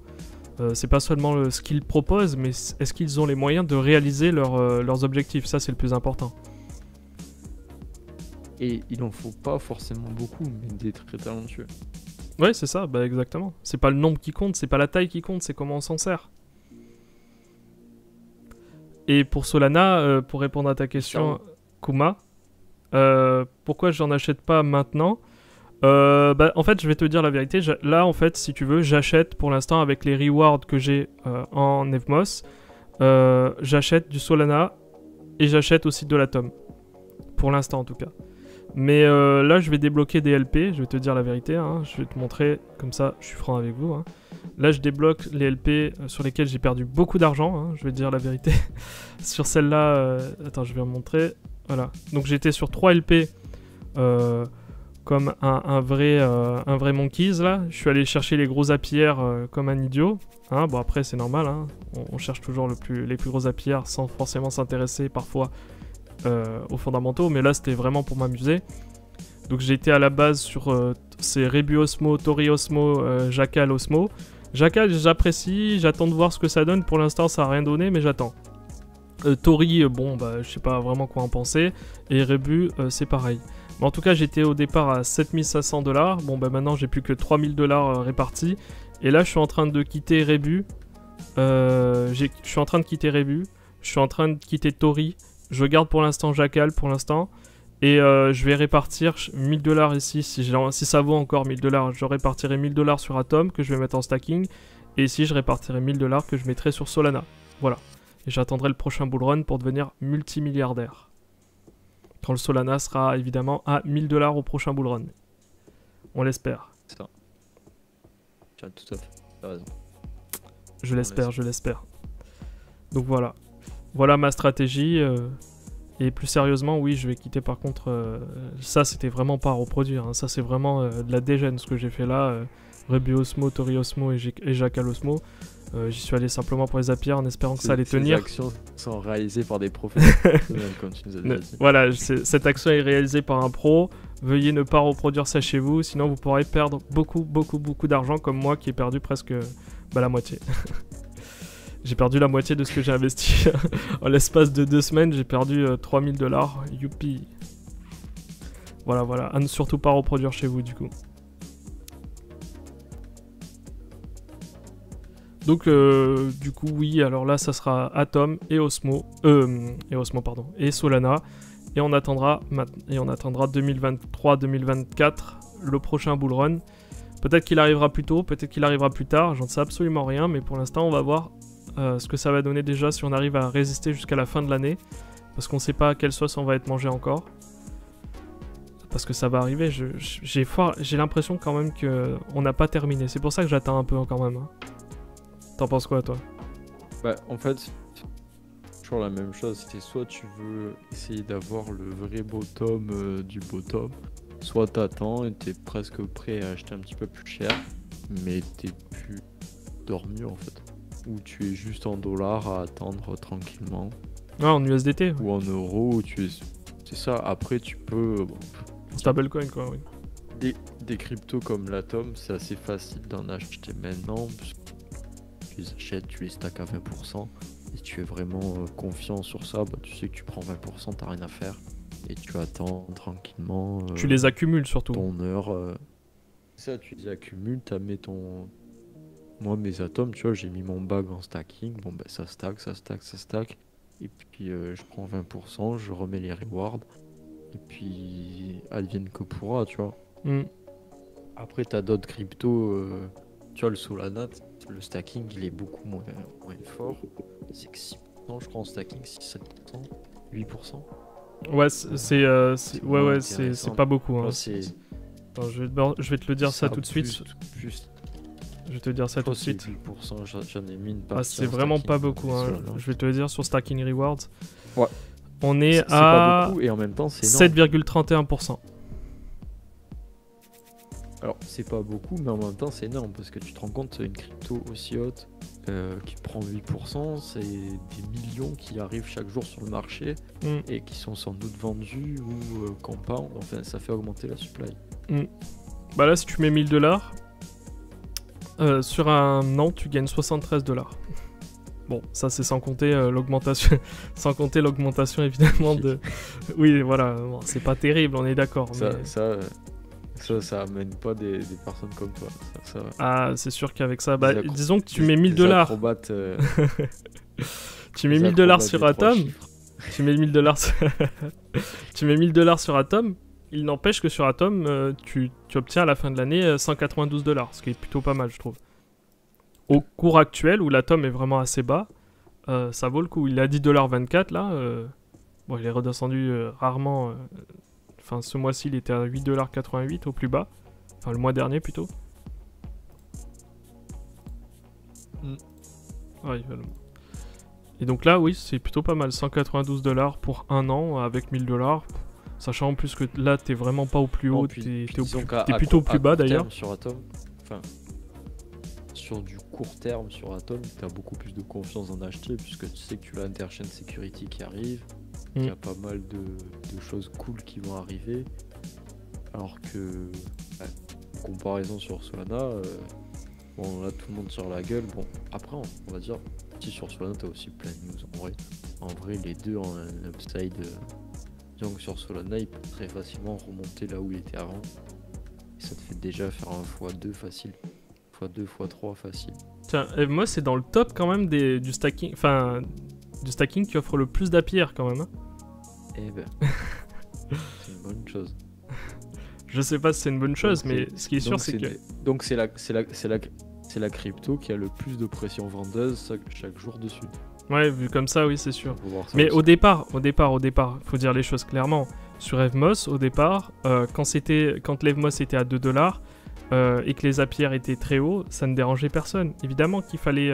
C'est pas seulement ce qu'ils proposent, mais est-ce qu'ils ont les moyens de réaliser leurs objectifs. Ça, c'est le plus important. Et il en faut pas forcément beaucoup, mais des très talentueux. Ouais, c'est ça, bah exactement. C'est pas le nombre qui compte, c'est pas la taille qui compte, c'est comment on s'en sert. Et pour Solana, pour répondre à ta question, Kuma, pourquoi j'en achète pas maintenant? En fait, je vais te dire la vérité. Là, en fait, si tu veux, j'achète pour l'instant avec les rewards que j'ai en Evmos. J'achète du Solana et j'achète aussi de l'Atom. Pour l'instant, en tout cas. Mais là, je vais débloquer des LP. Je vais te dire la vérité. Hein. Je vais te montrer. Comme ça, je suis franc avec vous. Hein. Là, je débloque les LP sur lesquels j'ai perdu beaucoup d'argent. Hein. Je vais te dire la vérité. Sur celle-là... Attends, je vais vous montrer. Voilà. Donc, j'étais sur 3 LP... comme un vrai Monkeys là. Je suis allé chercher les gros apierres comme un idiot. Hein, bon après c'est normal, hein. On cherche toujours les plus gros apierres sans forcément s'intéresser parfois aux fondamentaux. Mais là c'était vraiment pour m'amuser. Donc j'ai été à la base sur ces Rebu Osmo, Tori Osmo, Jackal Osmo. Jackal j'apprécie, j'attends de voir ce que ça donne. Pour l'instant ça n'a rien donné mais j'attends. Tori, bon bah je sais pas vraiment quoi en penser. Et Rebu c'est pareil. Mais en tout cas, j'étais au départ à 7500$. Bon, bah maintenant, j'ai plus que 3000$ répartis. Et là, je suis en train de quitter Rebu. Je suis en train de quitter Rebu. Je suis en train de quitter Tori. Je garde pour l'instant Jackal pour l'instant. Et je vais répartir 1000$ ici. Si ça vaut encore 1000$, je répartirai 1000$ sur Atom que je vais mettre en stacking. Et ici, je répartirai 1000$ que je mettrai sur Solana. Voilà. Et j'attendrai le prochain bullrun pour devenir multimilliardaire. Quand le Solana sera évidemment à 1000$ au prochain bullrun. On l'espère. C'est ça. Tu as tout à fait raison. Je l'espère. Donc voilà. Voilà ma stratégie. Et plus sérieusement, oui, je vais quitter par contre... ça, c'était vraiment pas à reproduire. Hein. Ça, c'est vraiment de la dégène ce que j'ai fait là. Rebu Osmo, Tori Osmo et Jackal Osmo. J'y suis allé simplement pour les appuyer en espérant que ça allait tenir. Ces actions sont réalisées par des professionnels, comme tu nous as déjà dit. Voilà, cette action est réalisée par un pro. Veuillez ne pas reproduire ça chez vous, sinon vous pourrez perdre beaucoup d'argent, comme moi qui ai perdu presque la moitié. J'ai perdu la moitié de ce que j'ai investi. En l'espace de 2 semaines, j'ai perdu 3000$. Youpi. Voilà. À ne surtout pas reproduire chez vous, du coup. Donc, du coup, oui, alors là, ça sera Atom et Osmo, et Solana. Et on attendra 2023-2024, le prochain bullrun. Peut-être qu'il arrivera plus tôt, peut-être qu'il arrivera plus tard, j'en sais absolument rien, mais pour l'instant, on va voir ce que ça va donner déjà si on arrive à résister jusqu'à la fin de l'année. Parce qu'on sait pas à quelle sauce on va être mangé encore. Parce que ça va arriver, j'ai l'impression quand même qu'on n'a pas terminé. C'est pour ça que j'attends un peu quand même. Hein. T'en penses quoi, toi? Bah, en fait, toujours la même chose. C'est soit tu veux essayer d'avoir le vrai bottom du bottom, soit t'attends et t'es presque prêt à acheter un petit peu plus cher, mais t'es plus dormi en fait. Ou tu es juste en dollars à attendre tranquillement. Ah, en USDT. Ou en euros, c'est ça. Après, tu peux. Stablecoin, quoi, oui. Des cryptos comme l'Atom, c'est assez facile d'en acheter maintenant. les achètes, tu les stacks à 20%, et tu es vraiment confiant sur ça, bah, tu sais que tu prends 20%, t'as rien à faire, et tu attends tranquillement. Tu les accumules surtout. Ton heure. Ça, tu les accumules, t'as mis ton. Moi, mes atomes, tu vois, j'ai mis mon bag en stacking, bon, ben ça stack, ça stack, ça stack, et puis je prends 20%, je remets les rewards, et puis advienne que pourra, tu vois. Après, t'as d'autres cryptos, tu vois, le Solana, le stacking, il est beaucoup moins fort. C'est que 6%, je crois, en stacking, 6-7%, 8%. Ouais, c'est pas beaucoup. Hein. Là, c'est... Attends, je vais te le dire ça tout de suite. Je vais te dire ça tout de suite. 8%, j'en ai mis une partie. C'est vraiment pas beaucoup. Hein. Je vais te le dire sur Stacking Rewards. Ouais. On est C'est pas à beaucoup, et en même temps, c'est énorme. 7,31%. Alors, c'est pas beaucoup, mais en même temps, c'est énorme parce que tu te rends compte, une crypto aussi haute qui prend 8%, c'est des millions qui arrivent chaque jour sur le marché et qui sont sans doute vendus ou compound. Enfin, ça fait augmenter la supply. Bah là, si tu mets $1000, sur un an, tu gagnes $73. Bon, ça c'est sans compter l'augmentation, sans compter l'augmentation évidemment de. Oui, voilà, bon, c'est pas terrible, on est d'accord. Ça amène pas des personnes comme toi. Ah, c'est sûr qu'avec ça, bah, disons que tu mets $1000. Tu mets $1000 sur Atom. Tu mets $1000 sur Atom. Il n'empêche que sur Atom, tu obtiens à la fin de l'année $192, ce qui est plutôt pas mal, je trouve. Au cours actuel, où l'Atom est vraiment assez bas, ça vaut le coup. Il est à $10,24 là. Bon, il est redescendu rarement. Enfin, ce mois-ci, il était à $8,88 au plus bas. Enfin, le mois dernier plutôt. Ouais, et donc là, oui, c'est plutôt pas mal. $192 pour un an avec $1000. Sachant en plus que là, t'es vraiment pas au plus haut, t'es plutôt au plus bas d'ailleurs. Sur Atom, enfin, sur du court terme sur Atom, t'as beaucoup plus de confiance en acheter puisque tu sais que tu as l'Interchain Security qui arrive, qu'il y a pas mal de choses cool qui vont arriver. Alors que, comparaison sur Solana, bon là tout le monde tire la gueule. Bon, après, on va dire, si sur Solana, t'as aussi plein de news. En vrai, les deux ont un upside. Disons que sur Solana, il peut très facilement remonter là où il était avant. Et ça te fait déjà faire un x2 facile. x2, x3 facile. Tiens, moi c'est dans le top quand même du stacking. Enfin, du stacking qui offre le plus d'APR quand même. Hein. Eh ben, c'est une bonne chose. Je sais pas si c'est une bonne chose, mais ce qui est sûr c'est que... Donc c'est la crypto qui a le plus de pression vendeuse chaque jour dessus. Ouais, vu comme ça, oui, c'est sûr. Mais au départ, faut dire les choses clairement. Sur Evmos, au départ, quand l'Evmos était à $2 et que les APR étaient très hauts, ça ne dérangeait personne. Évidemment qu'il fallait...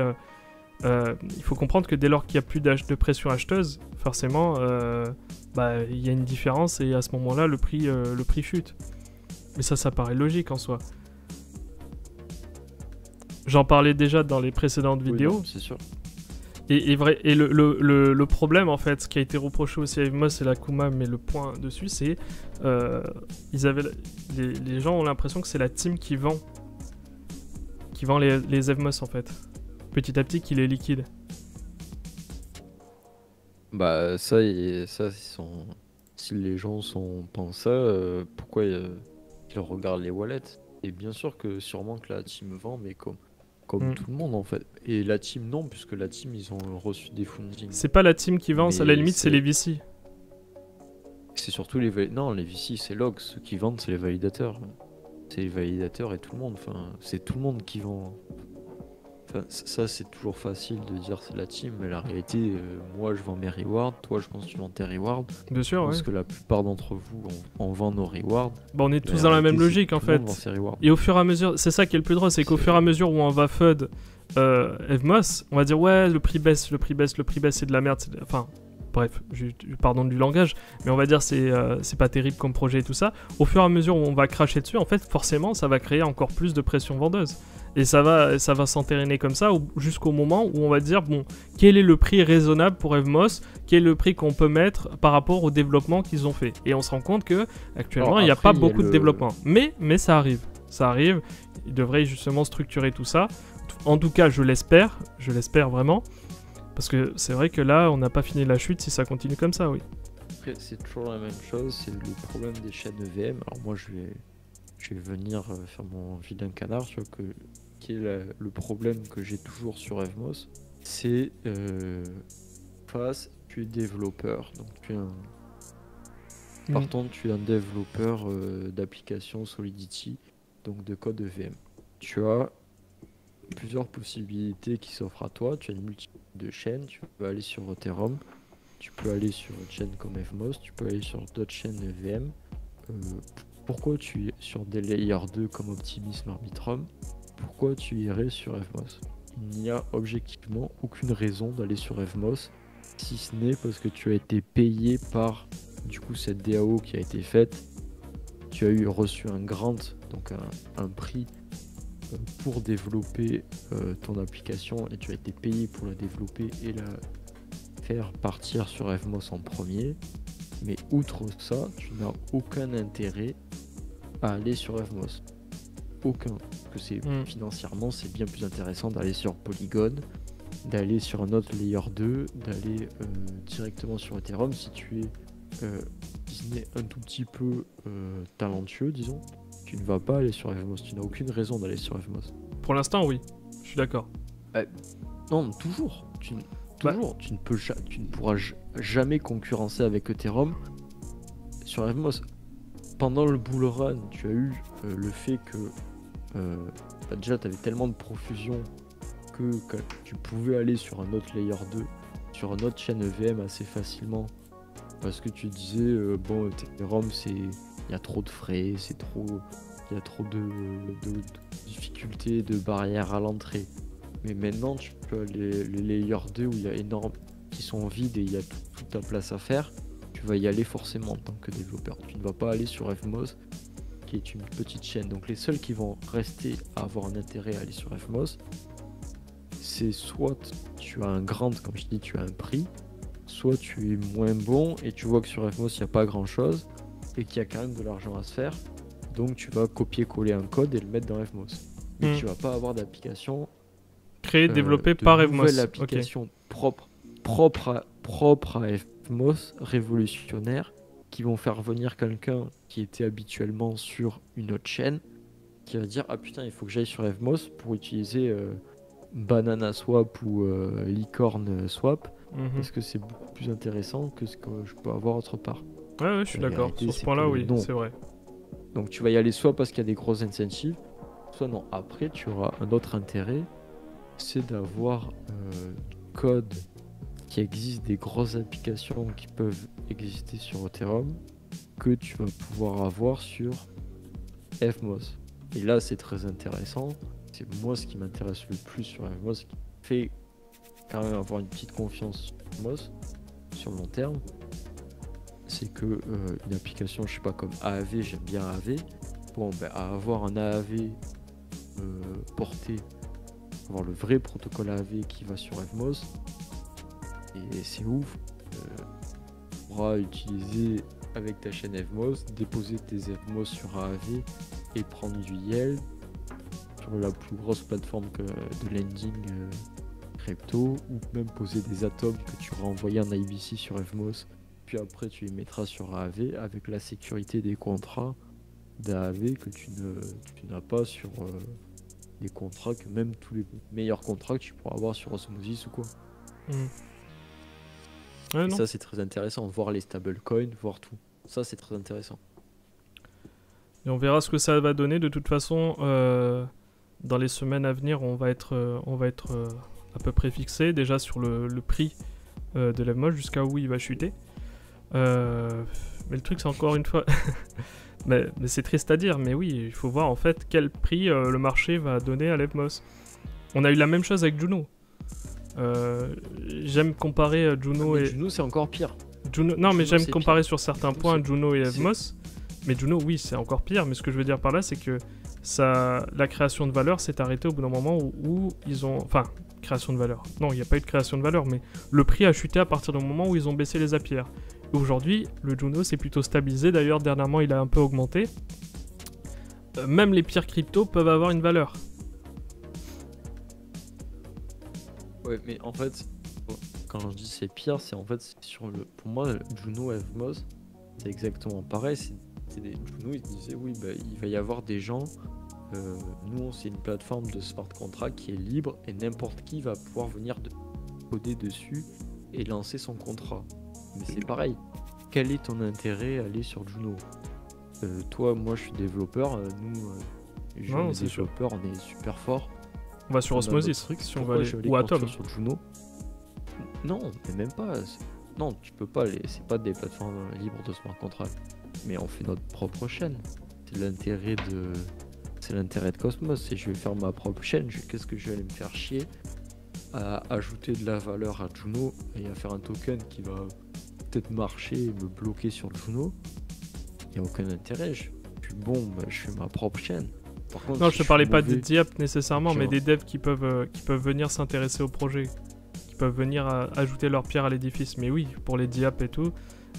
il faut comprendre que dès lors qu'il n'y a plus de pression acheteuse, forcément, il y a une différence et à ce moment-là, le prix chute. Mais ça paraît logique en soi. J'en parlais déjà dans les précédentes vidéos. Non, c'est sûr. Et le problème, en fait, ce qui a été reproché aussi à Evmos et la Kuma, mais le point dessus, c'est les gens ont l'impression que c'est la team qui vend les Evmos, en fait. Petit à petit, qu'il est liquide. Bah, si les gens pensent ça, pourquoi ils regardent les wallets? Et bien sûr que sûrement que la team vend, mais comme tout le monde en fait. Et la team non, puisque la team ils ont reçu des fundings. C'est pas la team qui vend, à la limite c'est les VC. C'est surtout les VC c'est Log, ceux qui vendent c'est les validateurs. C'est les validateurs et tout le monde, enfin c'est tout le monde qui vend. Enfin, ça c'est toujours facile de dire c'est la team, mais la réalité, moi je vends mes rewards, toi je pense que tu vends tes rewards. Bien sûr, parce que la plupart d'entre vous on vend nos rewards. Bah on est tous dans la même logique en fait. Et au fur et à mesure, c'est ça qui est le plus drôle, c'est qu'au fur et à mesure où on va FUD Evmos, on va dire ouais le prix baisse, c'est de la merde, enfin bref, pardon du langage, mais on va dire c'est pas terrible comme projet et tout ça. Au fur et à mesure où on va cracher dessus, en fait forcément ça va créer encore plus de pression vendeuse. Et ça va s'entériner comme ça jusqu'au moment où on va dire, bon, quel est le prix raisonnable pour Evmos? Quel est le prix qu'on peut mettre par rapport au développement qu'ils ont fait? Et on se rend compte que actuellement il n'y a pas beaucoup de développement. Mais ça arrive. Ils devraient justement structurer tout ça En tout cas, je l'espère vraiment. Parce que c'est vrai que là, on n'a pas fini la chute si ça continue comme ça, oui. Après, c'est toujours la même chose, c'est le problème des chaînes EVM. Alors moi, je vais venir faire mon vilain canard, tu vois, qui est le problème que j'ai toujours sur Evmos. C'est tu es développeur, donc Partant, tu es un développeur d'applications Solidity, donc de code EVM. Tu as plusieurs possibilités qui s'offrent à toi. Tu as une multitude de chaînes. Tu peux aller sur Ethereum, tu peux aller sur une chaîne comme Evmos, tu peux aller sur d'autres chaînes EVM. Pourquoi tu es sur des Layer 2 comme Optimism, Arbitrum? Pourquoi tu irais sur Evmos? Il n'y a objectivement aucune raison d'aller sur Evmos, si ce n'est parce que tu as été payé par du coup cette DAO qui a été faite. Tu as reçu un grant, donc un prix pour développer ton application, et tu as été payé pour la développer et la faire partir sur Evmos en premier. Mais outre ça, tu n'as aucun intérêt à aller sur Evmos. Aucun. Parce que financièrement, c'est bien plus intéressant d'aller sur Polygon, d'aller sur un autre Layer 2, d'aller directement sur Ethereum si tu es un tout petit peu talentueux, disons. Tu ne vas pas aller sur Evmos, tu n'as aucune raison d'aller sur Evmos. Pour l'instant, oui, je suis d'accord. Non, toujours. Tu ne pourras jamais concurrencer avec Ethereum sur Evmos. Pendant le bull run, tu as eu le fait que déjà tu avais tellement de profusion que tu pouvais aller sur un autre Layer 2, sur une autre chaîne EVM assez facilement, parce que tu disais bon, Ethereum, il y a trop de frais, il y a trop de difficultés, de barrières à l'entrée. Mais maintenant, tu peux aller les Layer 2 où il y a énormément qui sont vides et il y a toute ta place à faire. Tu vas y aller forcément en tant que développeur. Tu ne vas pas aller sur Evmos, qui est une petite chaîne. Donc les seuls qui vont rester à avoir un intérêt à aller sur Evmos, c'est soit tu as un grant, comme je dis, tu as un prix, soit tu es moins bon et tu vois que sur Evmos il n'y a pas grand chose et qu'il y a quand même de l'argent à se faire. Donc tu vas copier-coller un code et le mettre dans Evmos. Mais tu vas pas avoir d'application développée par Evmos. Une application propre à Evmos, révolutionnaire, qui vont faire venir quelqu'un qui était habituellement sur une autre chaîne, qui va dire ah putain, il faut que j'aille sur Evmos pour utiliser Banana Swap ou Licorne Swap, parce que c'est beaucoup plus intéressant que ce que je peux avoir autre part. Ouais, je suis d'accord. Sur ce point-là, oui, c'est vrai. Donc tu vas y aller soit parce qu'il y a des grosses incentives, soit non. Après, tu auras un autre intérêt, c'est d'avoir du code qui existe, des grosses applications qui peuvent exister sur Ethereum, que tu vas pouvoir avoir sur Evmos. Et là, c'est très intéressant. C'est moi ce qui m'intéresse le plus sur Evmos, ce qui fait quand même avoir une petite confiance sur Evmos sur le long terme. C'est que une application, je sais pas, comme AAV, j'aime bien AAV. Bon, à avoir un AAV porté, avoir le vrai protocole AAV qui va sur Evmos, et c'est ouf. Tu pourras utiliser avec ta chaîne Evmos, déposer tes Evmos sur AAV et prendre du yield sur la plus grosse plateforme de lending crypto, ou même poser des atomes que tu auras envoyés en IBC sur Evmos, puis après tu les mettras sur AAV avec la sécurité des contrats d'AAV que tu n'as pas sur des contrats, que même tous les meilleurs contrats que tu pourras avoir sur Osmosis ou quoi. Ouais, ça c'est très intéressant, voir les stablecoins, voir tout. Ça c'est très intéressant. Et on verra ce que ça va donner. De toute façon, dans les semaines à venir, on va être à peu près fixé déjà sur le prix de l'Evmos, jusqu'à où il va chuter. Mais le truc, c'est encore une fois... mais c'est triste à dire, mais oui, il faut voir en fait quel prix le marché va donner à l'Evmos. On a eu la même chose avec Juno. J'aime comparer Juno et... Juno, c'est encore pire. Non, mais j'aime comparer sur certains points Juno et Evmos. Mais Juno, oui, c'est encore pire. Mais ce que je veux dire par là, c'est que la création de valeur s'est arrêtée au bout d'un moment où ils ont... Enfin, création de valeur. Non, il n'y a pas eu de création de valeur, mais le prix a chuté à partir du moment où ils ont baissé les APR. Aujourd'hui, le Juno s'est plutôt stabilisé. D'ailleurs, dernièrement, il a un peu augmenté. Même les pires cryptos peuvent avoir une valeur. Ouais, mais en fait, quand je dis c'est pire, c'est en fait c'est sur le. Pour moi, Juno Evmos, c'est exactement pareil. Juno, il disait oui, bah, il va y avoir des gens. Nous, c'est une plateforme de smart contract qui est libre et n'importe qui va pouvoir venir coder dessus et lancer son contrat. Mais c'est pareil. Quel est ton intérêt à aller sur Juno? Toi, moi, je suis développeur. Nous, Non, les c'est sûr. développeurs, on est super forts. On va sur On a Osmosis, d'autres trucs. si on Pourquoi va aller. je vais aller Ou Atom. construire sur Juno? Non, mais même pas. Non, tu peux pas. C'est pas des plateformes libres de smart contract. Mais on fait notre propre chaîne. C'est l'intérêt de. C'est l'intérêt de Cosmos. C'est je vais faire ma propre chaîne. Qu'est-ce que je vais aller me faire chier à ajouter de la valeur à Juno et à faire un token qui va peut-être marcher et me bloquer sur Juno? Il n'y a aucun intérêt. Je suis bon, bah, je fais ma propre chaîne. Par contre, Non, si je te parlais pas mauvais, des diaps nécessairement, tu mais vois. des devs qui peuvent venir s'intéresser au projet, qui peuvent venir ajouter leur pierre à l'édifice. Mais oui, pour les diaps et tout,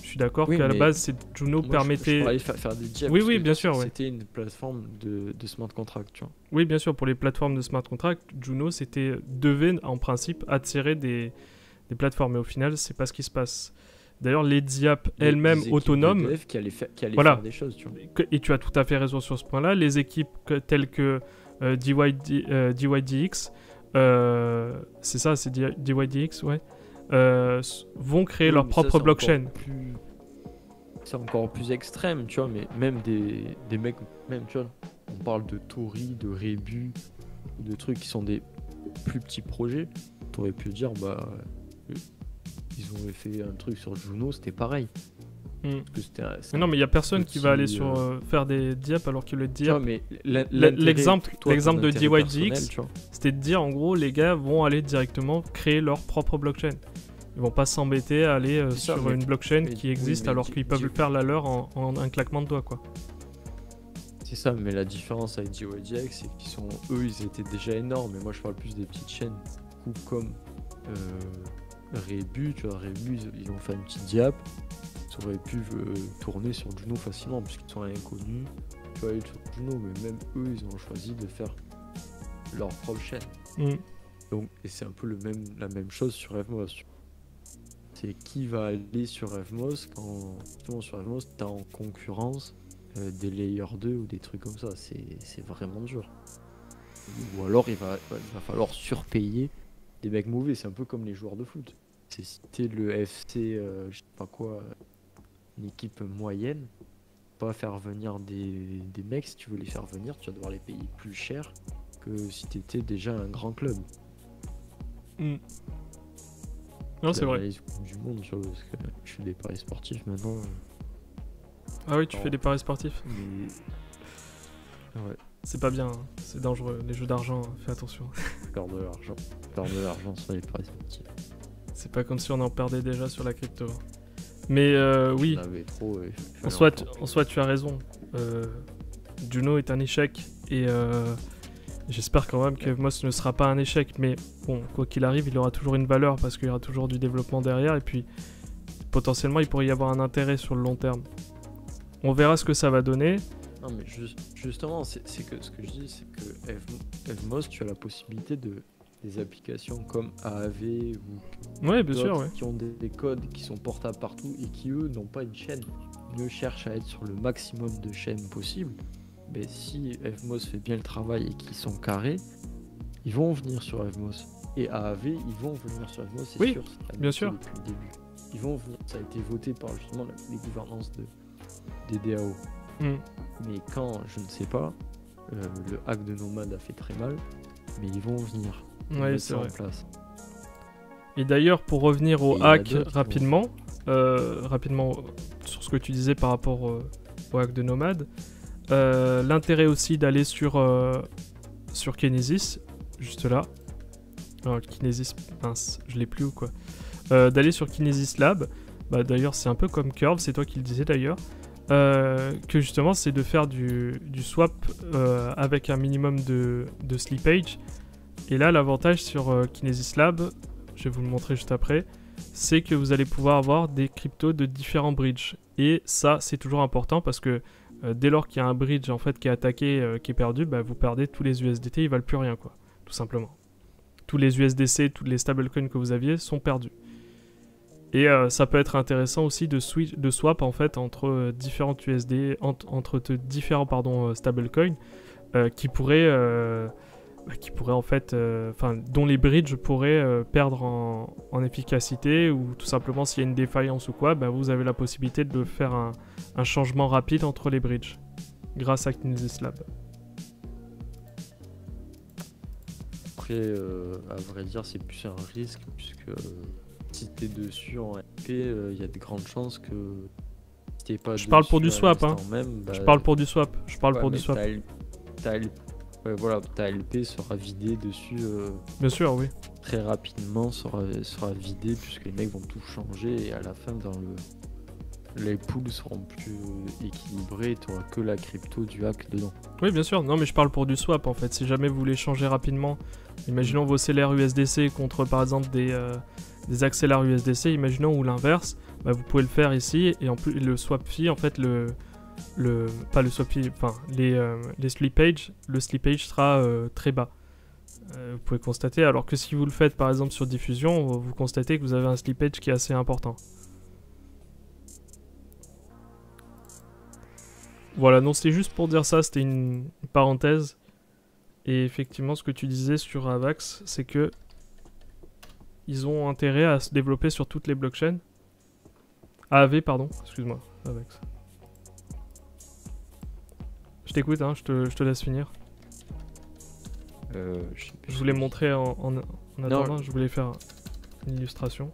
je suis d'accord Oui, qu'à la mais base, Juno je permettait. parlais de faire des jabs Oui, parce oui, que bien sûr, ouais. C'était une plateforme de smart contract, tu vois. Oui, bien sûr, pour les plateformes de smart contract, Juno devait en principe attirer des plateformes. Mais au final, c'est pas ce qui se passe. D'ailleurs, les diaps elles-mêmes Des équipes de autonomes. devs qui allaient Voilà. faire des choses, tu vois. Et tu as tout à fait raison sur ce point-là. Les équipes telles que DYDX, c'est ça, c'est DYDX, ouais, vont créer Oui, leur mais ça, propre c'est encore blockchain. C'est encore plus extrême, tu vois, mais même des mecs, même, tu vois, on parle de Tori, de Rebu, de trucs qui sont des plus petits projets. T'aurais pu dire, bah, ils ont fait un truc sur Juno, c'était pareil. Hmm. Parce que Mais non, mais il y a personne qui va aller petit, sur faire des diaps alors que le tu vois, diap, mais l'exemple de ton intérêt DYDX, personnel, tu vois. c'était de dire en gros, les gars vont aller directement créer leur propre blockchain. Ils vont pas s'embêter à aller C'est ça, sur mais- une blockchain mais- qui oui, existe mais alors qu'ils peuvent faire la leur en un claquement de doigts, quoi. C'est ça, mais la différence avec DYDX, c'est qu'ils sont, eux, ils étaient déjà énormes. Mais moi, je parle plus des petites chaînes, du coup, comme Rebu, tu vois, Rebu, ils ont fait une petite diap. Ils auraient pu tourner sur Juno facilement, puisqu'ils sont inconnus. Tu vois, aller sur Juno, mais même eux, ils ont choisi de faire leur propre chaîne. Hmm. Donc, et c'est un peu la même chose sur Evmos. C'est qui va aller sur Evmos quand, justement, sur Evmos, t'es en concurrence des Layer 2 ou des trucs comme ça. C'est vraiment dur. Ou alors, il va falloir surpayer des mecs mauvais. C'est un peu comme les joueurs de foot. C'est si t'es le FC, je sais pas quoi, une équipe moyenne, pas faire venir des mecs. Si tu veux les faire venir, tu vas devoir les payer plus cher que si t'étais déjà un grand club. Hmm. Non, c'est vrai. L'analyse Coupe du monde, tu vois, parce que je fais des paris sportifs maintenant. Ah oui, tu Non. fais des paris sportifs. Mais ouais, C'est pas bien, hein. C'est dangereux. Les jeux d'argent, hein. Fais attention. perdre de l'argent. Perdre de l'argent sur les paris sportifs. C'est pas comme si on en perdait déjà sur la crypto. Mais oui, On avait trop. Il en fallait soi, tu as raison. Juno est un échec et j'espère quand même qu'Evmos ne sera pas un échec. Mais bon, quoi qu'il arrive, il aura toujours une valeur parce qu'il y aura toujours du développement derrière et puis potentiellement il pourrait y avoir un intérêt sur le long terme. On verra ce que ça va donner. Non, mais justement, c'est que ce que je dis, c'est que Evmos, tu as la possibilité de des applications comme AAV ou Ouais, bien sûr, d'autres ouais. qui ont des codes qui sont portables partout et qui eux n'ont pas une chaîne. Ils cherchent à être sur le maximum de chaînes possible. Mais si Evmos fait bien le travail et qu'ils sont carrés, ils vont venir sur Evmos. Et AAV, ils vont venir sur Evmos, c'est Oui, sûr. c'est bien sûr. depuis le début. Ils vont venir. Ça a été voté par justement les gouvernances des DAO. Hmm. Mais quand, je ne sais pas, le hack de Nomad a fait très mal, mais ils vont venir. Ils Ouais, mettent c'est ça vrai. en place. Et d'ailleurs, pour revenir Et au il y en a hack d'autres qui rapidement, sur ce que tu disais par rapport au hack de Nomad, l'intérêt aussi d'aller sur Kinesis, juste là. Alors, Kinesis, mince, je l'ai plus ou quoi. D'aller sur Kinesis Lab, bah, d'ailleurs c'est un peu comme Curve, c'est toi qui le disais d'ailleurs, que justement c'est de faire du swap avec un minimum de slippage. Et là, l'avantage sur Kinesis Lab, je vais vous le montrer juste après, c'est que vous allez pouvoir avoir des cryptos de différents bridges. Et ça, c'est toujours important parce que dès lors qu'il y a un bridge en fait qui est attaqué, qui est perdu, bah, vous perdez tous les USDT, ils valent plus rien, quoi, tout simplement. tous les USDC, tous les stablecoins que vous aviez sont perdus. Et ça peut être intéressant aussi de swap en fait entre différentes USD, entre différents stablecoins qui pourraient en fait, dont les bridges pourraient perdre en efficacité, ou tout simplement s'il y a une défaillance ou quoi, vous avez la possibilité de faire un changement rapide entre les bridges grâce à Kinesis Lab. Après, à vrai dire, c'est plus un risque puisque si t'es dessus en MP, il y a de grandes chances que si t'es pas. Je parle pour du swap, hein. Je parle pour du swap. Ta LP sera vidée dessus. Bien sûr, oui. Très rapidement sera vidée puisque les mecs vont tout changer et à la fin les pools seront plus équilibrés et tu n'auras que la crypto du hack dedans. Oui, bien sûr. Non, mais je parle pour du swap en fait. Si jamais vous voulez changer rapidement, imaginons vos CLR USDC contre par exemple des accélères USDC, imaginons, ou l'inverse, vous pouvez le faire ici, et en plus le swap fee en fait pas le swap fee, les slippage, le slippage sera très bas. Vous pouvez constater, alors que si vous le faites par exemple sur diffusion, vous constatez que vous avez un slippage qui est assez important. Voilà, non, c'était juste pour dire ça, c'était une parenthèse. Et effectivement, ce que tu disais sur Avax, c'est que ils ont intérêt à se développer sur toutes les blockchains. AAV, pardon, excuse-moi, Avax. Je t'écoute, hein, je te laisse finir. Je voulais montrer en attendant, je voulais faire une illustration.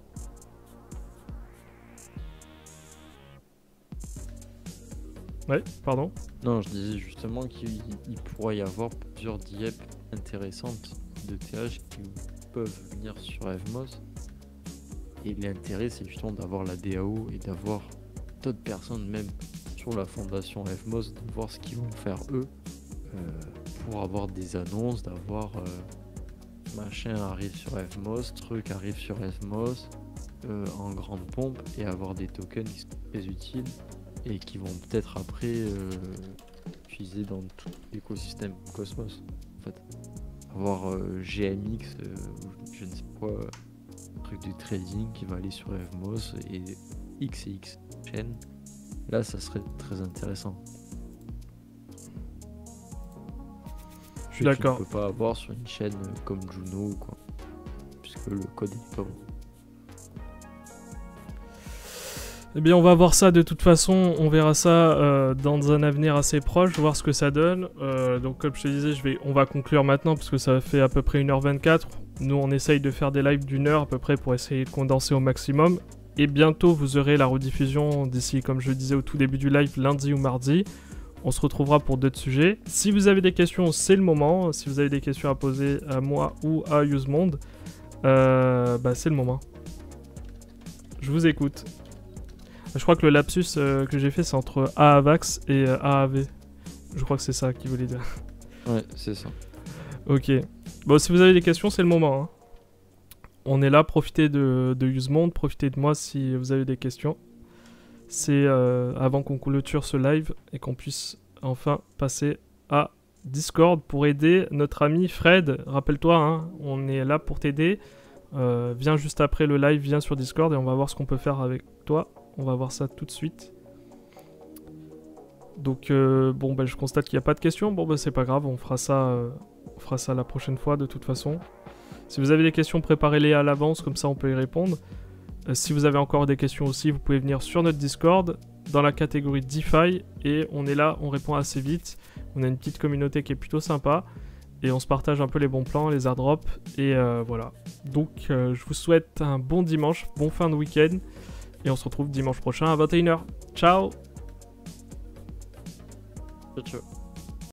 Ouais, pardon. Non, je disais justement qu'il pourrait y avoir plusieurs DIEP intéressantes de TH qui peuvent venir sur Evmos. Et l'intérêt, c'est justement d'avoir la DAO et d'avoir d'autres personnes, même sur la fondation Evmos, de voir ce qu'ils vont faire eux pour avoir des annonces, d'avoir machin arrive sur Evmos, truc arrive sur Evmos en grande pompe et avoir des tokens qui sont très utiles et qui vont peut-être après utiliser dans tout l'écosystème Cosmos. En fait, avoir GMX ou je ne sais quoi, truc de trading qui va aller sur Evmos et X et X chaîne. Là, ça serait très intéressant. Je suis d'accord. Tu ne peux pas avoir sur une chaîne comme Juno ou quoi, puisque le code est pas bon. Eh bien, on va voir ça de toute façon, on verra ça dans un avenir assez proche, voir ce que ça donne. Donc comme je te disais, on va conclure maintenant parce que ça fait à peu près 1h24. Nous, on essaye de faire des lives d'1 heure à peu près pour essayer de condenser au maximum. Et bientôt, vous aurez la rediffusion d'ici, comme je le disais au tout début du live, lundi ou mardi. On se retrouvera pour d'autres sujets. Si vous avez des questions, c'est le moment. Si vous avez des questions à poser à moi ou à UseMonde, c'est le moment. Je vous écoute. Je crois que le lapsus que j'ai fait, c'est entre AAVAX et AAV. Je crois que c'est ça qu'il voulait dire. Ouais, c'est ça. Ok. Bon, si vous avez des questions, c'est le moment. Hein. On est là, profitez de UseMonde, profitez de moi si vous avez des questions. C'est avant qu'on clôture ce live et qu'on puisse enfin passer à Discord pour aider notre ami Fred. Rappelle-toi, hein, on est là pour t'aider. Viens juste après le live, viens sur Discord et on va voir ce qu'on peut faire avec toi. On va voir ça tout de suite. Donc je constate qu'il n'y a pas de questions. Bon c'est pas grave, on fera ça la prochaine fois de toute façon. Si vous avez des questions, préparez-les à l'avance, comme ça on peut y répondre. Si vous avez encore des questions aussi, vous pouvez venir sur notre Discord dans la catégorie DeFi et on est là, on répond assez vite. On a une petite communauté qui est plutôt sympa et on se partage un peu les bons plans, les airdrops et voilà. Donc je vous souhaite un bon dimanche, bon fin de week-end. Et on se retrouve dimanche prochain à 21h. Ciao! Ciao.